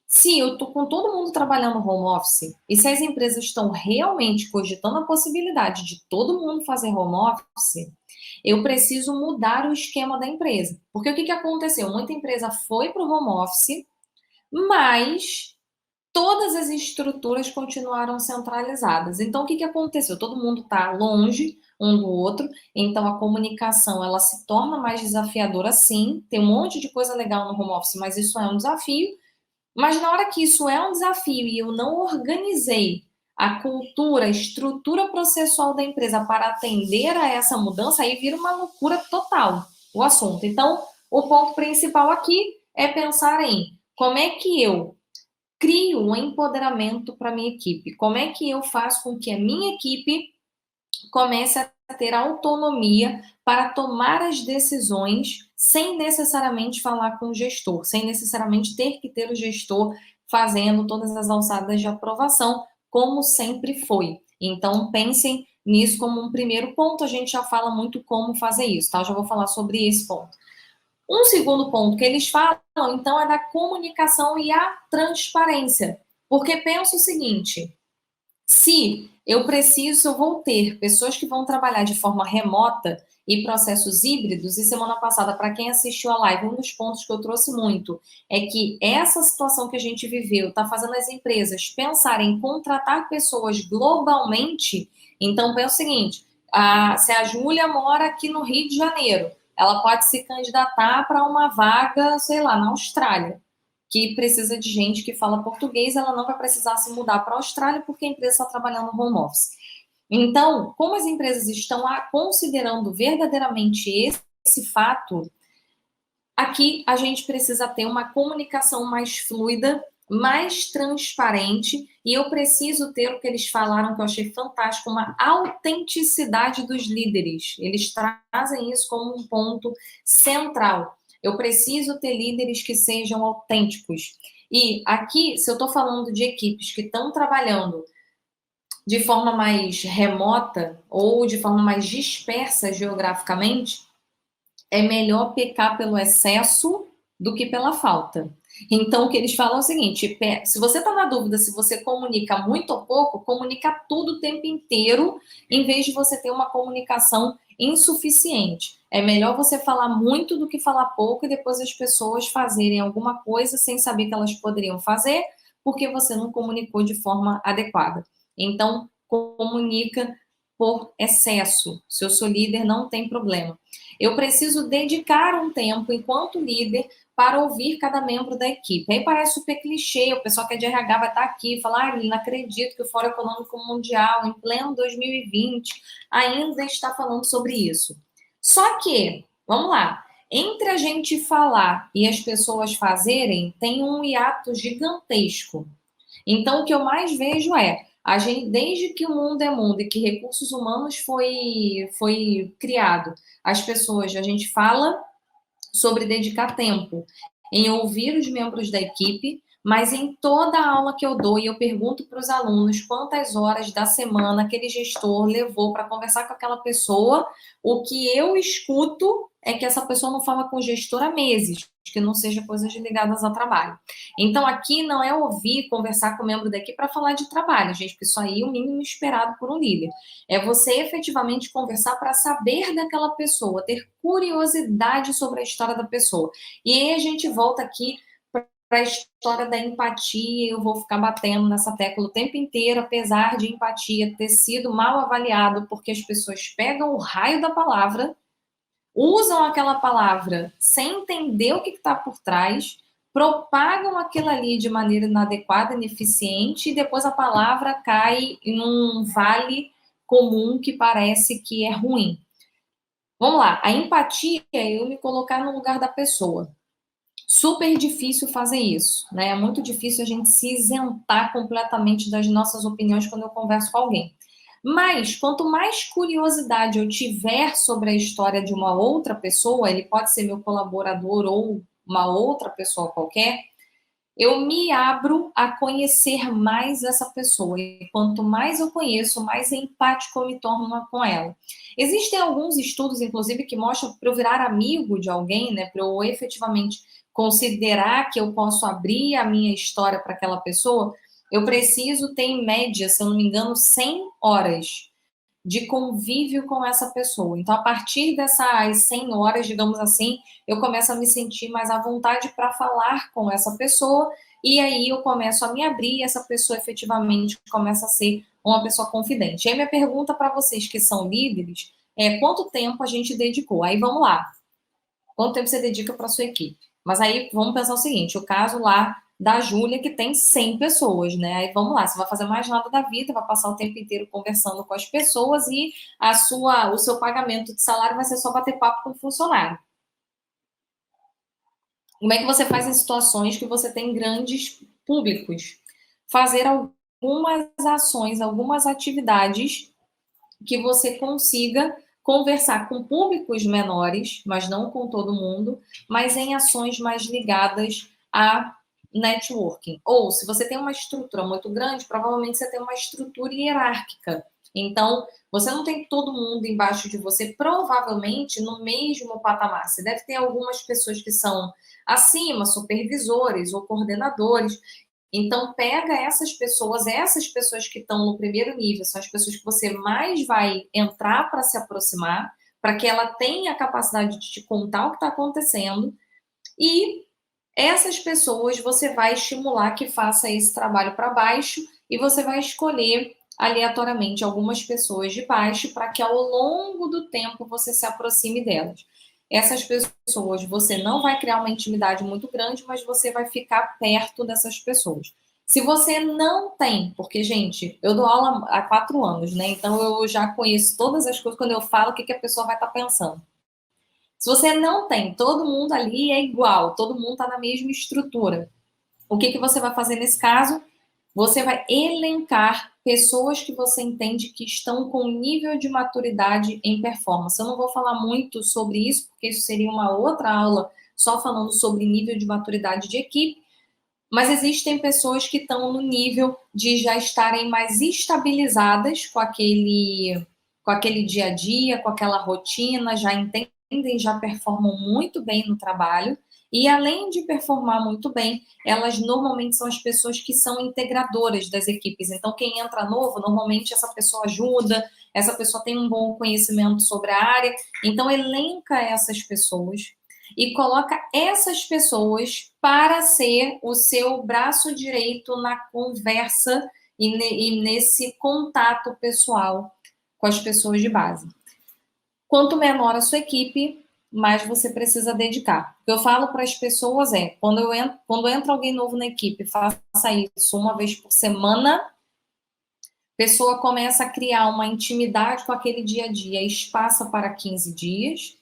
Se eu estou com todo mundo trabalhando home office e se as empresas estão realmente cogitando a possibilidade de todo mundo fazer home office, eu preciso mudar o esquema da empresa. Porque o que aconteceu? Muita empresa foi para o home office, mas todas as estruturas continuaram centralizadas. Então, o que aconteceu? Todo mundo está longe um do outro, então a comunicação ela se torna mais desafiadora, sim. Tem um monte de coisa legal no home office, mas isso é um desafio. Mas na hora que isso é um desafio e eu não organizei a cultura, a estrutura processual da empresa para atender a essa mudança, aí vira uma loucura total o assunto. Então, o ponto principal aqui é pensar em como é que eu crio um empoderamento para a minha equipe, como é que eu faço com que a minha equipe comece a ter autonomia para tomar as decisões sem necessariamente falar com o gestor, sem necessariamente ter que ter o gestor fazendo todas as alçadas de aprovação, como sempre foi. Então, pensem nisso como um primeiro ponto. A gente já fala muito como fazer isso, tá? Eu já vou falar sobre esse ponto. Um segundo ponto que eles falam, então, é da comunicação e a transparência. Porque pensa o seguinte: se eu vou ter pessoas que vão trabalhar de forma remota e processos híbridos, e semana passada, para quem assistiu a live, um dos pontos que eu trouxe muito é que essa situação que a gente viveu está fazendo as empresas pensarem em contratar pessoas globalmente. Então, pensa o seguinte: se a Júlia mora aqui no Rio de Janeiro, ela pode se candidatar para uma vaga, sei lá, na Austrália, que precisa de gente que fala português, ela não vai precisar se mudar para a Austrália porque a empresa está trabalhando no home office. Então, como as empresas estão considerando verdadeiramente esse fato, aqui a gente precisa ter uma comunicação mais fluida, mais transparente, e eu preciso ter o que eles falaram, que eu achei fantástico, uma autenticidade dos líderes. Eles trazem isso como um ponto central. Eu preciso ter líderes que sejam autênticos. E aqui, se eu estou falando de equipes que estão trabalhando de forma mais remota ou de forma mais dispersa geograficamente, é melhor pecar pelo excesso do que pela falta. Então, o que eles falam é o seguinte: se você está na dúvida se você comunica muito ou pouco, comunica tudo o tempo inteiro, em vez de você ter uma comunicação insuficiente. É melhor você falar muito do que falar pouco e depois as pessoas fazerem alguma coisa sem saber que elas poderiam fazer, porque você não comunicou de forma adequada. Então, comunica por excesso. Se eu sou líder, não tem problema. Eu preciso dedicar um tempo, enquanto líder, para ouvir cada membro da equipe. Aí parece super clichê, o pessoal que é de RH vai estar aqui e falar: não acredito que o Fórum Econômico Mundial, em pleno 2020, ainda está falando sobre isso. Só que, vamos lá, entre a gente falar e as pessoas fazerem, tem um hiato gigantesco. Então, o que eu mais vejo é, a gente, desde que o mundo é mundo e que recursos humanos foi criado, as pessoas, a gente fala sobre dedicar tempo em ouvir os membros da equipe, mas em toda a aula que eu dou, e eu pergunto para os alunos quantas horas da semana aquele gestor levou para conversar com aquela pessoa, o que eu escuto é que essa pessoa não fala com o gestor há meses, que não seja coisas ligadas ao trabalho. Então, aqui não é ouvir, conversar com o membro da equipe para falar de trabalho, gente, porque isso aí é o mínimo esperado por um líder. É você efetivamente conversar para saber daquela pessoa, ter curiosidade sobre a história da pessoa. E aí a gente volta aqui para a história da empatia. Eu vou ficar batendo nessa tecla o tempo inteiro, apesar de empatia ter sido mal avaliado, porque as pessoas pegam o raio da palavra, usam aquela palavra sem entender o que está por trás, propagam aquilo ali de maneira inadequada, ineficiente, e depois a palavra cai em um vale comum que parece que é ruim. Vamos lá, a empatia é eu me colocar no lugar da pessoa. Super difícil fazer isso, né? É muito difícil a gente se isentar completamente das nossas opiniões quando eu converso com alguém. Mas, quanto mais curiosidade eu tiver sobre a história de uma outra pessoa, ele pode ser meu colaborador ou uma outra pessoa qualquer, eu me abro a conhecer mais essa pessoa. E quanto mais eu conheço, mais empático eu me torno com ela. Existem alguns estudos, inclusive, que mostram que para eu virar amigo de alguém, né, para eu efetivamente considerar que eu posso abrir a minha história para aquela pessoa, eu preciso ter, em média, se eu não me engano, 100 horas. de convívio com essa pessoa. Então, a partir dessas 100 horas, digamos assim, eu começo a me sentir mais à vontade para falar com essa pessoa, e aí eu começo a me abrir e essa pessoa efetivamente começa a ser uma pessoa confidente. E aí minha pergunta para vocês que são líderes é quanto tempo a gente dedicou? Aí vamos lá. Quanto tempo você dedica para sua equipe? Mas aí vamos pensar o seguinte, o caso lá da Júlia, que tem 100 pessoas, né? Aí vamos lá, você vai fazer mais nada da vida, vai passar o tempo inteiro conversando com as pessoas e o seu pagamento de salário vai ser só bater papo com o funcionário. Como é que você faz em situações que você tem grandes públicos? Fazer algumas ações, algumas atividades que você consiga conversar com públicos menores, mas não com todo mundo, mas em ações mais ligadas a networking. Ou, se você tem uma estrutura muito grande, provavelmente você tem uma estrutura hierárquica. Então, você não tem todo mundo embaixo de você, provavelmente no mesmo patamar. Você deve ter algumas pessoas que são acima, supervisores ou coordenadores. Então, pega essas pessoas que estão no primeiro nível, são as pessoas que você mais vai entrar para se aproximar, para que ela tenha a capacidade de te contar o que está acontecendo, e essas pessoas você vai estimular que faça esse trabalho para baixo, e você vai escolher aleatoriamente algumas pessoas de baixo para que ao longo do tempo você se aproxime delas. Essas pessoas, você não vai criar uma intimidade muito grande, mas você vai ficar perto dessas pessoas. Se você não tem, porque, gente, eu dou aula há 4 anos, né? Então eu já conheço todas as coisas, quando eu falo, o que a pessoa vai estar pensando. Se você não tem, todo mundo ali é igual, todo mundo está na mesma estrutura. O que você vai fazer nesse caso? Você vai elencar pessoas que você entende que estão com nível de maturidade em performance. Eu não vou falar muito sobre isso, porque isso seria uma outra aula só falando sobre nível de maturidade de equipe, mas existem pessoas que estão no nível de já estarem mais estabilizadas com aquele dia a dia, com aquela rotina, já entendem, já performam muito bem no trabalho. E além de performar muito bem, elas normalmente são as pessoas que são integradoras das equipes. Então, quem entra novo, normalmente essa pessoa ajuda, essa pessoa tem um bom conhecimento sobre a área. Então, elenca essas pessoas e coloca essas pessoas para ser o seu braço direito na conversa e nesse contato pessoal com as pessoas de base. Quanto menor a sua equipe, mais você precisa dedicar. O que eu falo para as pessoas é, quando entra alguém novo na equipe, faça isso uma vez por semana, a pessoa começa a criar uma intimidade com aquele dia a dia, espaça para 15 dias,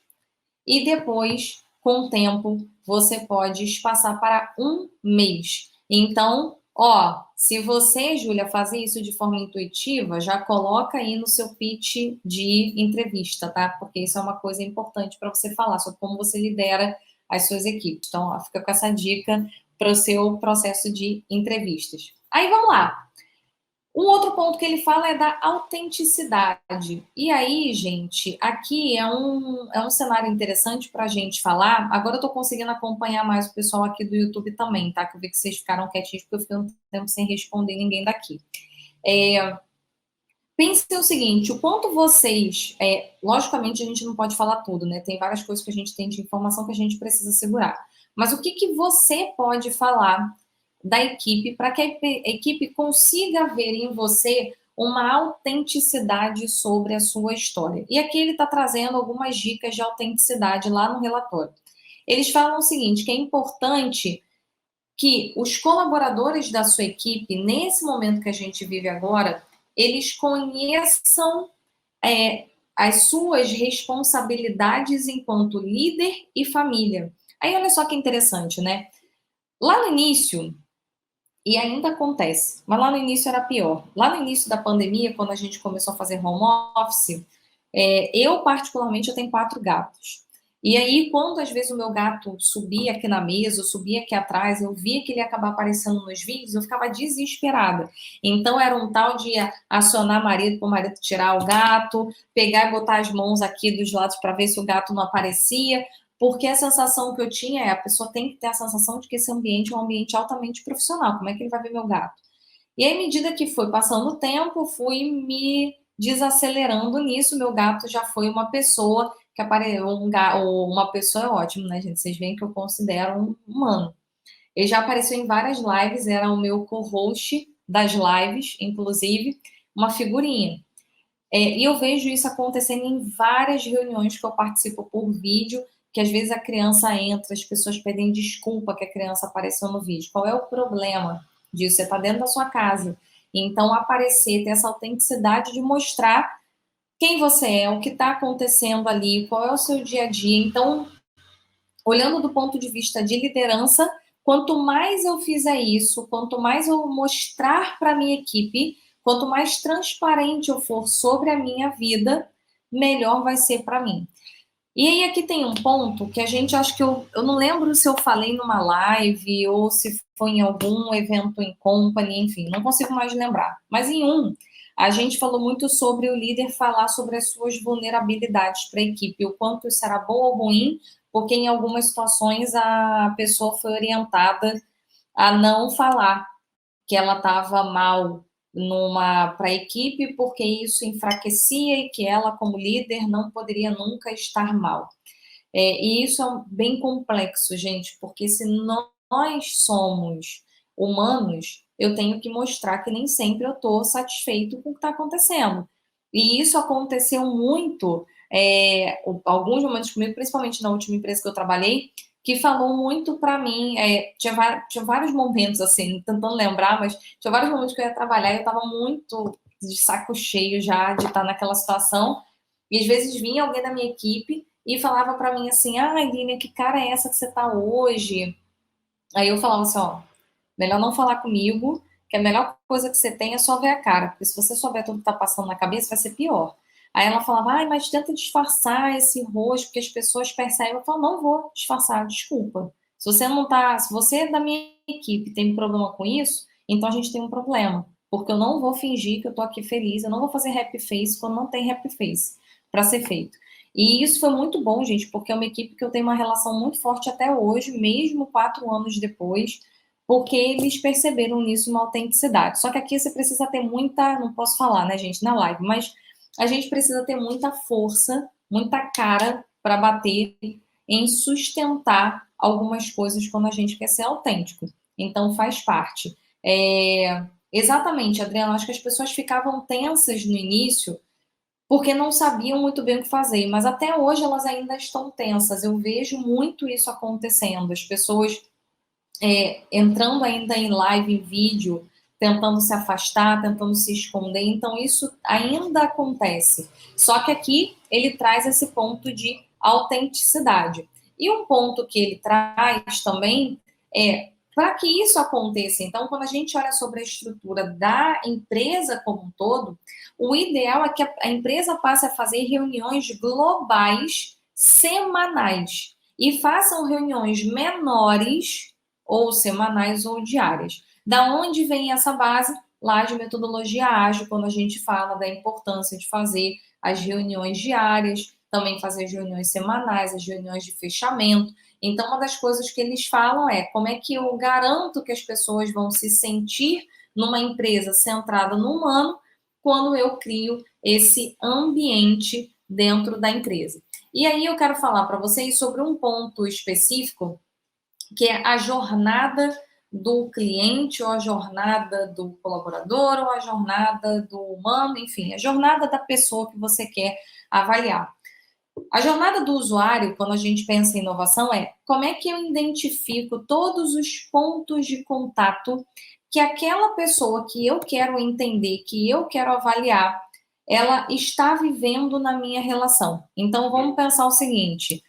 e depois, com o tempo, você pode espaçar para um mês. Então, ó, se você, Júlia, fazer isso de forma intuitiva, já coloca aí no seu pitch de entrevista, tá? Porque isso é uma coisa importante para você falar sobre como você lidera as suas equipes. Então, ó, fica com essa dica para o seu processo de entrevistas. Aí, vamos lá. Um outro ponto que ele fala é da autenticidade. E aí, gente, aqui é um cenário interessante para a gente falar. Agora eu estou conseguindo acompanhar mais o pessoal aqui do YouTube também, tá? Que eu vi que vocês ficaram quietinhos porque eu fiquei um tempo sem responder ninguém daqui. Pense o seguinte, o quanto vocês... logicamente, a gente não pode falar tudo, né? Tem várias coisas que a gente tem de informação que a gente precisa segurar. Mas o que você pode falar da equipe para que a equipe consiga ver em você uma autenticidade sobre a sua história. E aqui ele está trazendo algumas dicas de autenticidade lá no relatório. Eles falam o seguinte, que é importante que os colaboradores da sua equipe, nesse momento que a gente vive agora, eles conheçam as suas responsabilidades enquanto líder e família. Aí olha só que interessante, né? Lá no início, e ainda acontece, mas lá no início era pior. Lá no início da pandemia, quando a gente começou a fazer home office, eu particularmente eu tenho 4 gatos. E aí, quando às vezes o meu gato subia aqui na mesa, ou subia aqui atrás, eu via que ele ia acabar aparecendo nos vídeos, eu ficava desesperada. Então era um tal de acionar marido para o marido tirar o gato, pegar e botar as mãos aqui dos lados para ver se o gato não aparecia. Porque a sensação que eu tinha a pessoa tem que ter a sensação de que esse ambiente é um ambiente altamente profissional. Como é que ele vai ver meu gato? E aí, à medida que foi passando o tempo, fui me desacelerando nisso, meu gato já foi uma pessoa que apareceu, uma pessoa é ótimo, né, gente? Vocês veem que eu considero um humano. Ele já apareceu em várias lives, era o meu co-host das lives, inclusive, uma figurinha. E eu vejo isso acontecendo em várias reuniões que eu participo por vídeo, que às vezes a criança entra, as pessoas pedem desculpa que a criança apareceu no vídeo. Qual é o problema disso? Você está dentro da sua casa. Então, aparecer, ter essa autenticidade de mostrar quem você é, o que está acontecendo ali, qual é o seu dia a dia. Então, olhando do ponto de vista de liderança, quanto mais eu fizer isso, quanto mais eu mostrar para a minha equipe, quanto mais transparente eu for sobre a minha vida, melhor vai ser para mim. E aí aqui tem um ponto que a gente, acho que eu não lembro se eu falei numa live ou se foi em algum evento em company, enfim, não consigo mais lembrar. Mas em um, a gente falou muito sobre o líder falar sobre as suas vulnerabilidades para a equipe, o quanto isso era bom ou ruim, porque em algumas situações a pessoa foi orientada a não falar que ela estava mal para a equipe, porque isso enfraquecia e que ela, como líder, não poderia nunca estar mal. E isso é bem complexo, gente, porque se nós somos humanos, eu tenho que mostrar que nem sempre eu estou satisfeito com o que está acontecendo. E isso aconteceu muito, alguns momentos comigo, principalmente na última empresa que eu trabalhei, que falou muito para mim. Tinha vários momentos, assim, tentando lembrar, mas tinha vários momentos que eu ia trabalhar e eu estava muito de saco cheio já de estar naquela situação. E às vezes vinha alguém da minha equipe e falava para mim assim: ai, Línia, que cara é essa que você tá hoje? Aí eu falava assim: ó, melhor não falar comigo, que a melhor coisa que você tem é só ver a cara, porque se você souber tudo que tá passando na cabeça, vai ser pior. Aí ela falava: ai, mas tenta disfarçar esse rosto, porque as pessoas percebem. Eu falo: não vou disfarçar, desculpa. Se você é da minha equipe tem um problema com isso, então a gente tem um problema. Porque eu não vou fingir que eu tô aqui feliz, eu não vou fazer happy face quando não tem happy face para ser feito. E isso foi muito bom, gente, porque é uma equipe que eu tenho uma relação muito forte até hoje, mesmo 4 anos depois, porque eles perceberam nisso uma autenticidade. Só que aqui você precisa ter muita, não posso falar, né, gente, na live, mas a gente precisa ter muita força, muita cara para bater em sustentar algumas coisas quando a gente quer ser autêntico. Então faz parte. Exatamente, Adriana, acho que as pessoas ficavam tensas no início porque não sabiam muito bem o que fazer, mas até hoje elas ainda estão tensas. Eu vejo muito isso acontecendo, as pessoas entrando ainda em live, em vídeo, tentando se afastar, tentando se esconder. Então, isso ainda acontece. Só que aqui ele traz esse ponto de autenticidade. E um ponto que ele traz também é para que isso aconteça. Então, quando a gente olha sobre a estrutura da empresa como um todo, o ideal é que a empresa passe a fazer reuniões globais semanais e façam reuniões menores ou semanais ou diárias. Da onde vem essa base? Lá de metodologia ágil, quando a gente fala da importância de fazer as reuniões diárias, também fazer as reuniões semanais, as reuniões de fechamento. Então, uma das coisas que eles falam é como é que eu garanto que as pessoas vão se sentir numa empresa centrada no humano quando eu crio esse ambiente dentro da empresa. E aí eu quero falar para vocês sobre um ponto específico que é a jornada do cliente, ou a jornada do colaborador, ou a jornada do humano, enfim, a jornada da pessoa que você quer avaliar. A jornada do usuário, quando a gente pensa em inovação, é como é que eu identifico todos os pontos de contato que aquela pessoa que eu quero entender, que eu quero avaliar, ela está vivendo na minha relação. Então, vamos pensar o seguinte: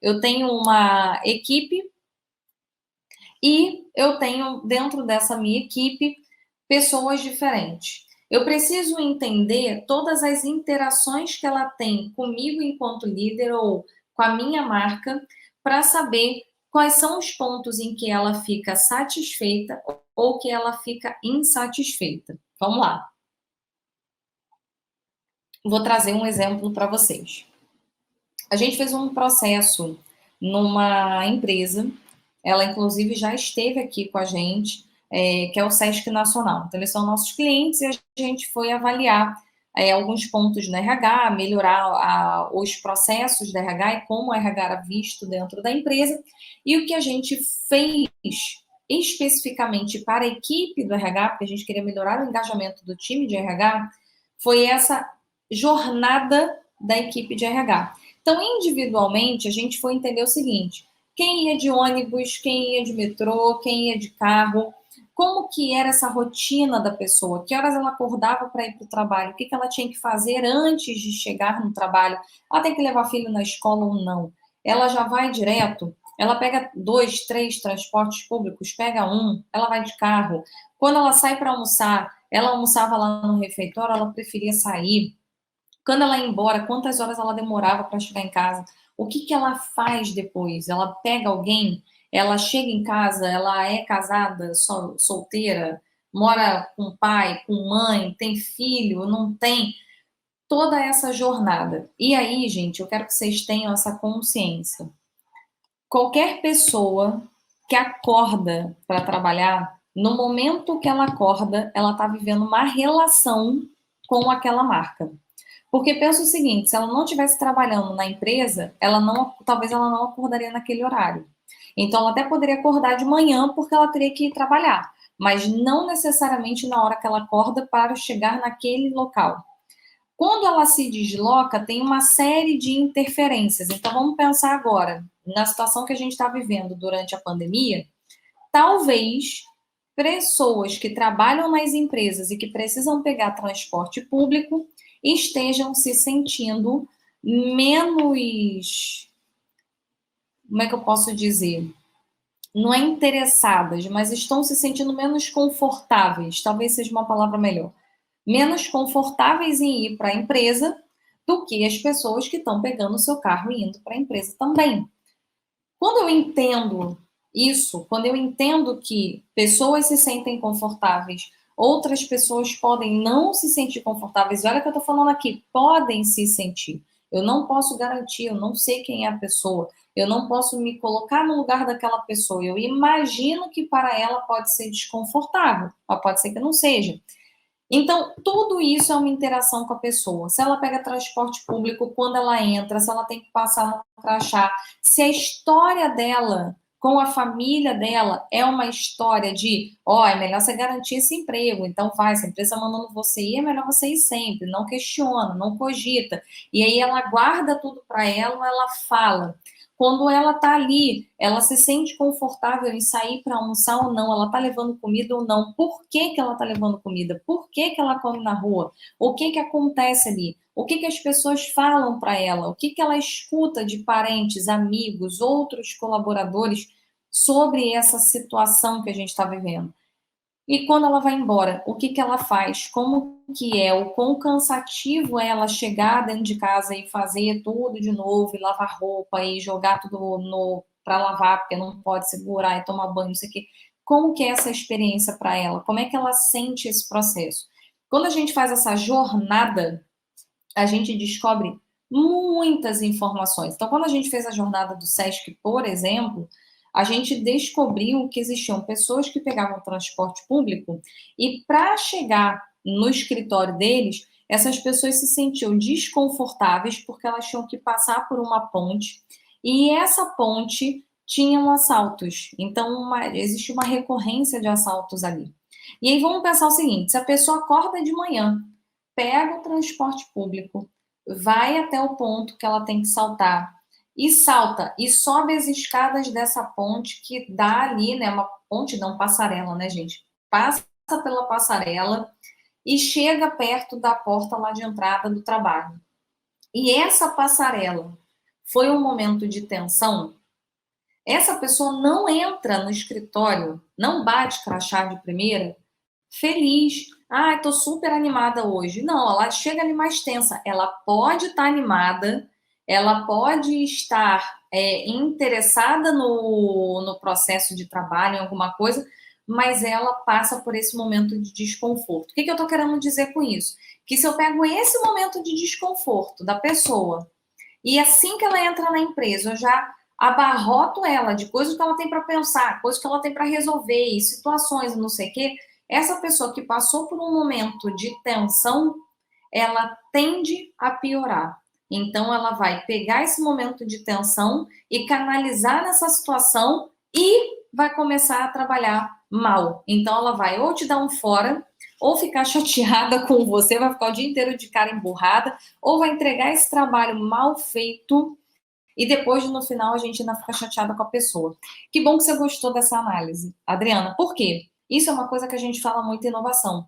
eu tenho uma equipe e eu tenho dentro dessa minha equipe pessoas diferentes. Eu preciso entender todas as interações que ela tem comigo enquanto líder ou com a minha marca para saber quais são os pontos em que ela fica satisfeita ou que ela fica insatisfeita. Vamos lá. Vou trazer um exemplo para vocês. A gente fez um processo numa empresa, ela inclusive já esteve aqui com a gente, que é o Sesc Nacional. Então, eles são nossos clientes e a gente foi avaliar alguns pontos no RH, melhorar os processos do RH e como o RH era visto dentro da empresa. E o que a gente fez especificamente para a equipe do RH, porque a gente queria melhorar o engajamento do time de RH, foi essa jornada da equipe de RH. Então, individualmente, a gente foi entender o seguinte: quem ia de ônibus, quem ia de metrô, quem ia de carro, como que era essa rotina da pessoa, que horas ela acordava para ir para o trabalho, o que ela tinha que fazer antes de chegar no trabalho, ela tem que levar filho na escola ou não, ela já vai direto, ela pega 2, 3 transportes públicos, pega um, ela vai de carro, quando ela sai para almoçar, ela almoçava lá no refeitório, ela preferia sair, quando ela ia embora, quantas horas ela demorava para chegar em casa, o que ela faz depois, ela pega alguém, ela chega em casa, ela é casada, solteira, mora com pai, com mãe, tem filho, não tem, toda essa jornada. E aí, gente, eu quero que vocês tenham essa consciência. Qualquer pessoa que acorda para trabalhar, no momento que ela acorda, ela está vivendo uma relação com aquela marca. Porque pensa o seguinte, se ela não estivesse trabalhando na empresa, talvez ela não acordaria naquele horário. Então, ela até poderia acordar de manhã porque ela teria que ir trabalhar, mas não necessariamente na hora que ela acorda para chegar naquele local. Quando ela se desloca, tem uma série de interferências. Então, vamos pensar agora, na situação que a gente está vivendo durante a pandemia, talvez pessoas que trabalham nas empresas e que precisam pegar transporte público estejam se sentindo menos, como é que eu posso dizer? Não é interessadas, mas estão se sentindo menos confortáveis, talvez seja uma palavra melhor. Menos confortáveis em ir para a empresa do que as pessoas que estão pegando o seu carro e indo para a empresa também. Quando eu entendo isso, quando eu entendo que pessoas se sentem confortáveis, outras pessoas podem não se sentir confortáveis, e olha o que eu estou falando aqui, podem se sentir. Eu não posso garantir, eu não sei quem é a pessoa, eu não posso me colocar no lugar daquela pessoa. Eu imagino que para ela pode ser desconfortável, mas pode ser que não seja. Então, tudo isso é uma interação com a pessoa. Se ela pega transporte público, quando ela entra, se ela tem que passar no crachá, se a história dela com a família dela é uma história de, é melhor você garantir esse emprego, então vai, se a empresa mandando você ir, é melhor você ir sempre, não questiona, não cogita. E aí ela guarda tudo para ela fala. Quando ela está ali, ela se sente confortável em sair para almoçar ou não, ela está levando comida ou não, por que ela está levando comida, por que ela come na rua, o que acontece ali, o que as pessoas falam para ela, o que ela escuta de parentes, amigos, outros colaboradores sobre essa situação que a gente está vivendo. E quando ela vai embora, o que ela faz? Como que é? O quão cansativo é ela chegar dentro de casa e fazer tudo de novo, e lavar roupa, e jogar tudo para lavar, porque não pode segurar e tomar banho, não sei o quê. Como que é essa experiência para ela? Como é que ela sente esse processo? Quando a gente faz essa jornada, a gente descobre muitas informações. Então, quando a gente fez a jornada do SESC, por exemplo, a gente descobriu que existiam pessoas que pegavam transporte público e para chegar no escritório deles, essas pessoas se sentiam desconfortáveis porque elas tinham que passar por uma ponte e essa ponte tinham assaltos. Então, existe uma recorrência de assaltos ali. E aí vamos pensar o seguinte, se a pessoa acorda de manhã, pega o transporte público, vai até o ponto que ela tem que saltar e salta e sobe as escadas dessa ponte que dá ali, né? Uma ponte, não passarela, né, gente? Passa pela passarela e chega perto da porta lá de entrada do trabalho. E essa passarela foi um momento de tensão. Essa pessoa não entra no escritório, não bate crachá de primeira, feliz. Ah, estou super animada hoje. Não, ela chega ali mais tensa. Ela pode estar animada, ela pode estar interessada no processo de trabalho, em alguma coisa, mas ela passa por esse momento de desconforto. O que eu estou querendo dizer com isso? Que se eu pego esse momento de desconforto da pessoa e assim que ela entra na empresa, eu já abarroto ela de coisas que ela tem para pensar, coisas que ela tem para resolver, e situações, não sei o quê, essa pessoa que passou por um momento de tensão, ela tende a piorar. Então, ela vai pegar esse momento de tensão e canalizar nessa situação e vai começar a trabalhar mal. Então, ela vai ou te dar um fora, ou ficar chateada com você, vai ficar o dia inteiro de cara emburrada, ou vai entregar esse trabalho mal feito e depois, no final, a gente ainda fica chateada com a pessoa. Que bom que você gostou dessa análise, Adriana. Por quê? Isso é uma coisa que a gente fala muito em inovação.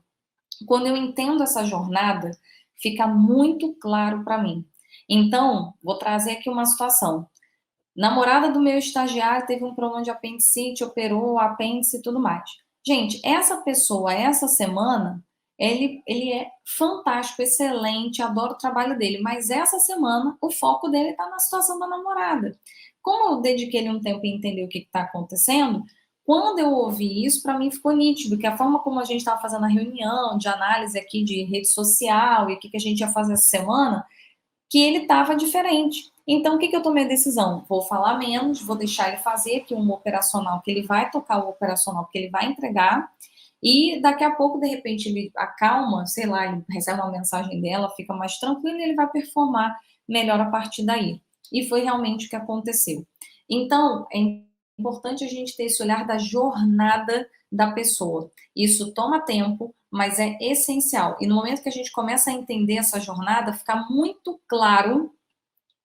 Quando eu entendo essa jornada, fica muito claro para mim. Então, vou trazer aqui uma situação. Namorada do meu estagiário teve um problema de apendicite, operou o apêndice e tudo mais. Gente, essa pessoa, essa semana, ele é fantástico, excelente, adoro o trabalho dele, mas essa semana o foco dele está na situação da namorada. Como eu dediquei ele um tempo em entender o que está acontecendo, quando eu ouvi isso, para mim ficou nítido que a forma como a gente estava fazendo a reunião de análise aqui de rede social e o que a gente ia fazer essa semana, que ele estava diferente. Então, o que eu tomei a decisão? Vou falar menos, vou deixar ele fazer aqui um operacional, que ele vai tocar o operacional, que ele vai entregar, e daqui a pouco, de repente, ele acalma, sei lá, ele recebe uma mensagem dela, fica mais tranquilo e ele vai performar melhor a partir daí. E foi realmente o que aconteceu. Então, é importante a gente ter esse olhar da jornada da pessoa. Isso toma tempo, mas é essencial. E no momento que a gente começa a entender essa jornada, fica muito claro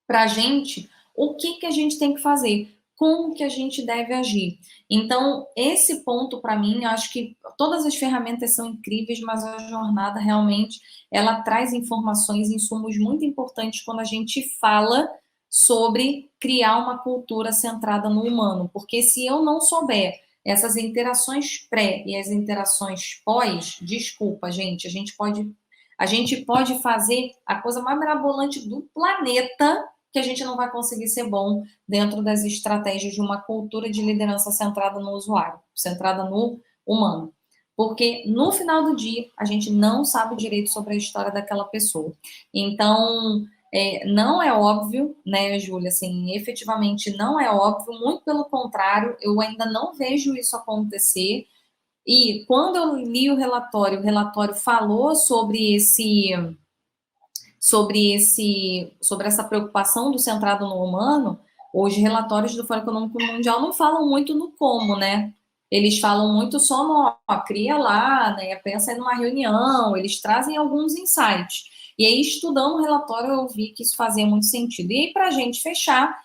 para a gente o que a gente tem que fazer, como que a gente deve agir. Então, esse ponto, para mim, eu acho que todas as ferramentas são incríveis, mas a jornada realmente, ela traz informações, insumos muito importantes quando a gente fala sobre criar uma cultura centrada no humano, porque se eu não souber essas interações pré e as interações pós, desculpa, gente, a gente pode fazer a coisa mais mirabolante do planeta, que a gente não vai conseguir ser bom dentro das estratégias de uma cultura de liderança centrada no usuário, centrada no humano. Porque no final do dia, a gente não sabe direito sobre a história daquela pessoa. Então, não é óbvio, né, Júlia, assim, efetivamente não é óbvio, muito pelo contrário, eu ainda não vejo isso acontecer. E quando eu li o relatório falou sobre essa preocupação do centrado no humano. Hoje, relatórios do Fórum Econômico Mundial não falam muito no como, né? Eles falam muito só no, ó, cria lá, né? Pensa em uma reunião, eles trazem alguns insights. E aí, estudando o relatório, eu vi que isso fazia muito sentido. E aí, para a gente fechar,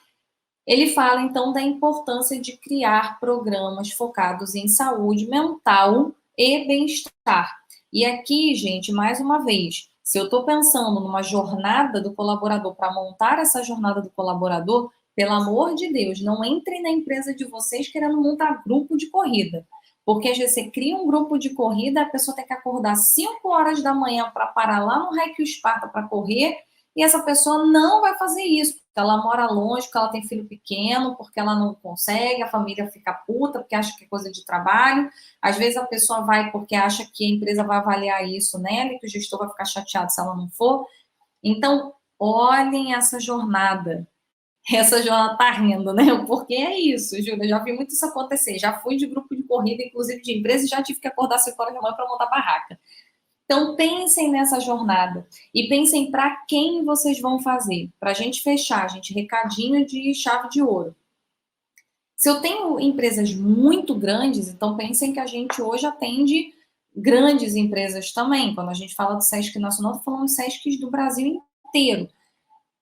ele fala então da importância de criar programas focados em saúde mental e bem-estar. E aqui, gente, mais uma vez, se eu estou pensando numa jornada do colaborador, para montar essa jornada do colaborador, pelo amor de Deus, não entrem na empresa de vocês querendo montar grupo de corrida. Porque às vezes você cria um grupo de corrida, a pessoa tem que acordar 5 horas da manhã para parar lá no Hike Sparta para correr, e essa pessoa não vai fazer isso, porque ela mora longe, porque ela tem filho pequeno, porque ela não consegue, a família fica puta, porque acha que é coisa de trabalho. Às vezes a pessoa vai porque acha que a empresa vai avaliar isso nela e que o gestor vai ficar chateado se ela não for. Então, olhem essa jornada. Essa jornada tá rindo, né? Porque é isso, Júlia. Eu já vi muito isso acontecer. Já fui de grupo de corrida, inclusive de empresa, e já tive que acordar 5 horas da manhã para montar barraca. Então, pensem nessa jornada e pensem para quem vocês vão fazer. Para a gente fechar, gente, recadinho de chave de ouro. Se eu tenho empresas muito grandes, então pensem que a gente hoje atende grandes empresas também. Quando a gente fala do Sesc Nacional, estou falando do Sesc do Brasil inteiro.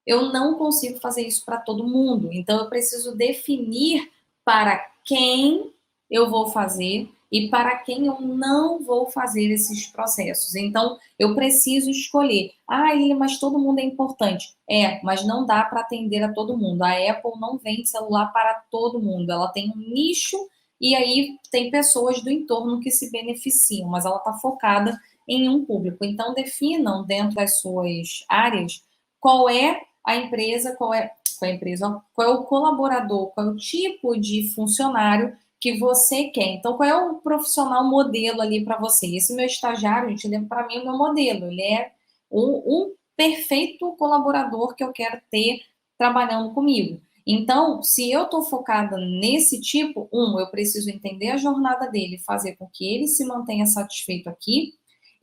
Eu não consigo fazer isso para todo mundo. Então, eu preciso definir para quem eu vou fazer e para quem eu não vou fazer esses processos. Então, eu preciso escolher. Ah, Lili, mas todo mundo é importante. É, mas não dá para atender a todo mundo. A Apple não vende celular para todo mundo. Ela tem um nicho e aí tem pessoas do entorno que se beneficiam, mas ela está focada em um público. Então, definam dentro das suas áreas qual é a empresa, qual é a empresa, qual é o colaborador, qual é o tipo de funcionário que você quer. Então, qual é o profissional modelo ali para você? Esse meu estagiário, gente, ele é para mim o meu modelo. Ele é um perfeito colaborador que eu quero ter trabalhando comigo. Então, se eu estou focada nesse tipo, eu preciso entender a jornada dele, fazer com que ele se mantenha satisfeito aqui.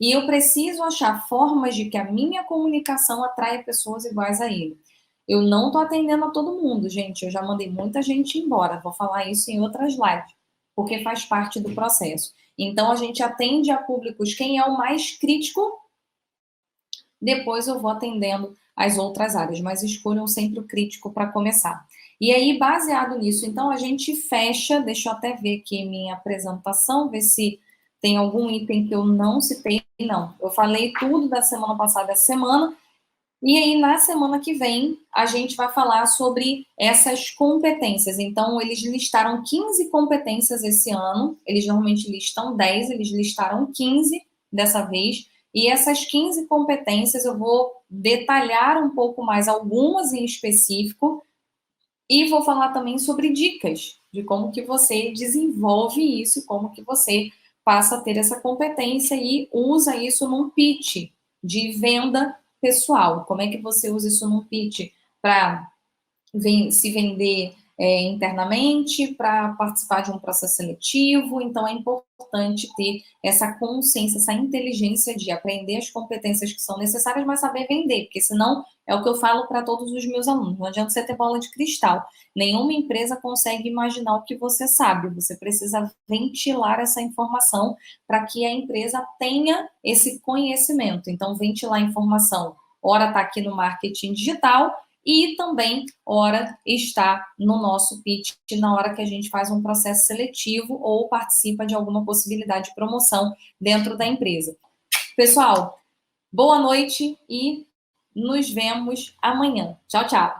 E eu preciso achar formas de que a minha comunicação atraia pessoas iguais a ele. Eu não estou atendendo a todo mundo, gente. Eu já mandei muita gente embora. Vou falar isso em outras lives, porque faz parte do processo. Então, a gente atende a públicos. Quem é o mais crítico, depois eu vou atendendo as outras áreas, mas escolham sempre o crítico para começar. E aí, baseado nisso, então a gente fecha, deixa eu até ver aqui minha apresentação, ver se tem algum item que eu não citei. Não, eu falei tudo da semana passada essa semana, e aí na semana que vem a gente vai falar sobre essas competências. Então, eles listaram 15 competências esse ano, eles normalmente listam 10, eles listaram 15 dessa vez, e essas 15 competências eu vou detalhar um pouco mais, algumas em específico, e vou falar também sobre dicas de como que você desenvolve isso, como que você passa a ter essa competência e usa isso num pitch de venda pessoal. Como é que você usa isso num pitch para se vender internamente, para participar de um processo seletivo. Então, é importante ter essa consciência, essa inteligência de aprender as competências que são necessárias, mas saber vender, porque senão é o que eu falo para todos os meus alunos. Não adianta você ter bola de cristal. Nenhuma empresa consegue imaginar o que você sabe. Você precisa ventilar essa informação para que a empresa tenha esse conhecimento. Então, ventilar a informação. Ora, está aqui no marketing digital, e também, ora, está no nosso pitch na hora que a gente faz um processo seletivo ou participa de alguma possibilidade de promoção dentro da empresa. Pessoal, boa noite e nos vemos amanhã. Tchau, tchau.